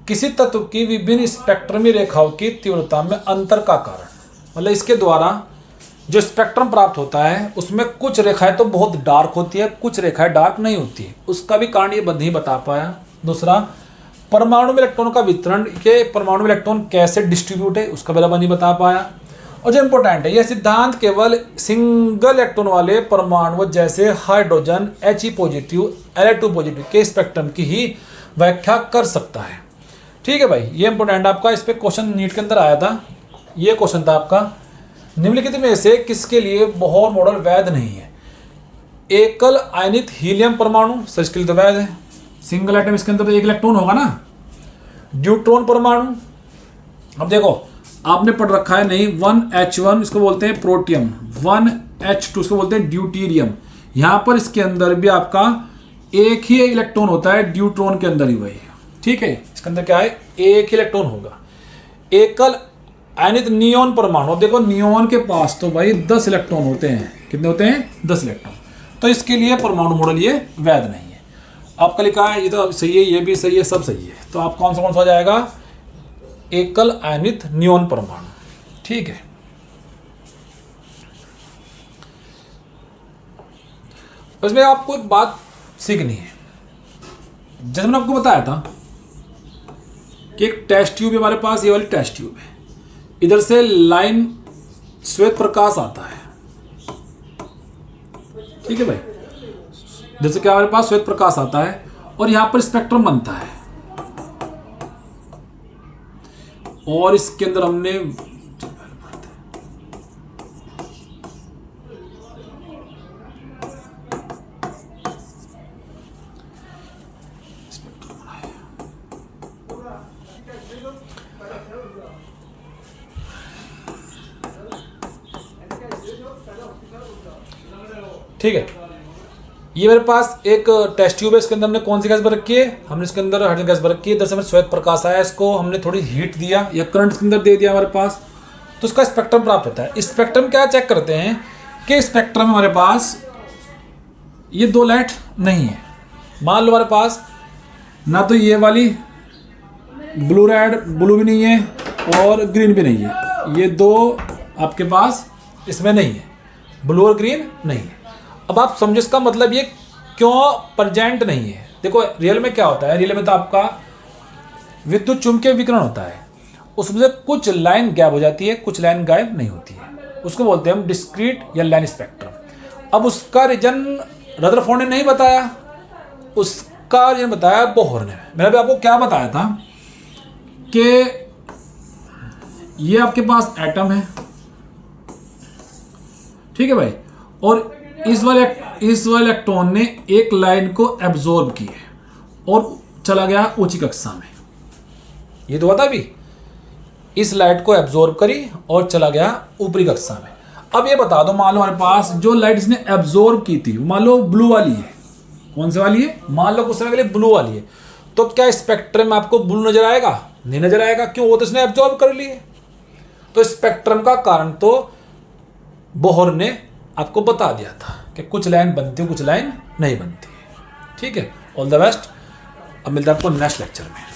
किसी तत्व की विभिन्न स्पेक्ट्रमी रेखाओं की तीव्रता में अंतर का कारण, मतलब इसके द्वारा जो स्पेक्ट्रम प्राप्त होता है उसमें कुछ रेखाएं तो बहुत डार्क होती है, कुछ रेखाएं डार्क नहीं होती है, उसका भी कारण ये नहीं बता पाया। दूसरा, परमाणु में इलेक्ट्रॉन का वितरण, के परमाणु में इलेक्ट्रॉन कैसे डिस्ट्रीब्यूट है उसका भी नहीं बता पाया। और जो इंपॉर्टेंट है, यह सिद्धांत केवल सिंगल इलेक्ट्रॉन वाले परमाणु जैसे hydrogen He positive Li2 positive के स्पेक्ट्रम की ही व्याख्या कर सकता है। ठीक है भाई, ये इंपॉर्टेंट आपका, इस पे क्वेश्चन नीट के अंदर आया था। ये क्वेश्चन था आपका, निम्नलिखित में से किसके लिए बोहर मॉडल वैध नहीं है? एकल आयनित हीलियम परमाणु, सर इसके लिए तो वैध है, सिंगल एटम, इसके अंदर तो एक इलेक्ट्रॉन होगा ना। ड्यूट्रॉन परमाणु, अब देखो आपने पढ़ रखा है नहीं, 1H1 इसको बोलते हैं प्रोटियम, 1H2 इसको बोलते हैं ड्यूटीरियम। यहां पर इसके अंदर भी आपका एक ही इलेक्ट्रॉन होता है, ड्यूट्रॉन के अंदर ही वही। ठीक है, इसके अंदर क्या है, एक ही इलेक्ट्रॉन होगा। एकल आयनित नियोन परमाणु, देखो नियोन के पास तो भाई 10 इलेक्ट्रॉन होते हैं, कितने होते हैं 10 इलेक्ट्रॉन, तो इसके लिए परमाणु मॉडल ये वैध नहीं है। आपका लिखा है ये तो सही है, ये भी सही है, सब सही है, तो आप कौन सा हो जाएगा, एकल आयनित नियोन परमाणु। ठीक है, इसमें आपको एक बात सीखनी है। जैसे मैंने आपको बताया था कि एक टेस्ट ट्यूब हमारे पास, ये वाली टेस्ट ट्यूब है, इधर से लाइन श्वेत प्रकाश आता है। ठीक है भाई, जैसे क्या हमारे पास श्वेत प्रकाश आता है और यहां पर स्पेक्ट्रम बनता है, और इसके अंदर हमने ठीक है, ये मेरे पास एक टेस्ट ट्यूब है, इसके अंदर हमने कौन सी गैस भर रखी है, हमने इसके अंदर हाइड्रोजन गैस भर रखी है। इधर से हमें श्वेत प्रकाश आया, इसको हमने थोड़ी हीट दिया या करंट इसके अंदर दे दिया हमारे पास, तो उसका स्पेक्ट्रम प्राप्त होता है। स्पेक्ट्रम क्या चेक करते हैं कि स्पेक्ट्रम हमारे पास ये 2 लाइट नहीं है। मान लो हमारे पास ना तो ये वाली ब्लू रेड, ब्लू भी नहीं है और ग्रीन भी नहीं है, ये 2 आपके पास इसमें नहीं है, ब्लू और ग्रीन नहीं है। अब आप समझो इसका मतलब ये क्यों प्रेजेंट नहीं है। देखो रियल में क्या होता है, रियल में तो आपका विद्युत चुंबकीय विकिरण होता है, उसमें से कुछ लाइन गायब हो जाती है, कुछ लाइन गायब नहीं होती है, उसको बोलते हैं हम डिस्क्रीट या लाइन स्पेक्ट्रम। अब उसका रीजन रदरफोर्ड ने नहीं बताया, उसका रीजन बताया बोहर ने। मैंने भी आपको क्या बताया था कि ये आपके पास एटम है, ठीक है भाई, और इस वाले इलेक्ट्रॉन ने एक लाइन को एब्जॉर्ब की है और चला गया ऊंची कक्षा में। ये तो बता भी, इस लाइट को एब्जॉर्ब करी और चला गया ऊपरी कक्षा में। अब ये बता दो, मान लो हमारे पास जो लाइट इसने एब्जॉर्ब की थी मान लो ब्लू वाली है। कौन से वाली है? मान लो कुछ समय के लिए ब्लू वाली है। तो क्या स्पेक्ट्रम में आपको ब्लू नजर आएगा? नहीं नजर आएगा। क्यों? वो तो इसने एब्जॉर्ब कर ली है। तो स्पेक्ट्रम का कारण तो बोहर ने आपको बता दिया था कि कुछ लाइन बनती है, कुछ लाइन नहीं बनती है। ठीक है, ऑल द बेस्ट। अब मिलता है आपको नेक्स्ट लेक्चर में।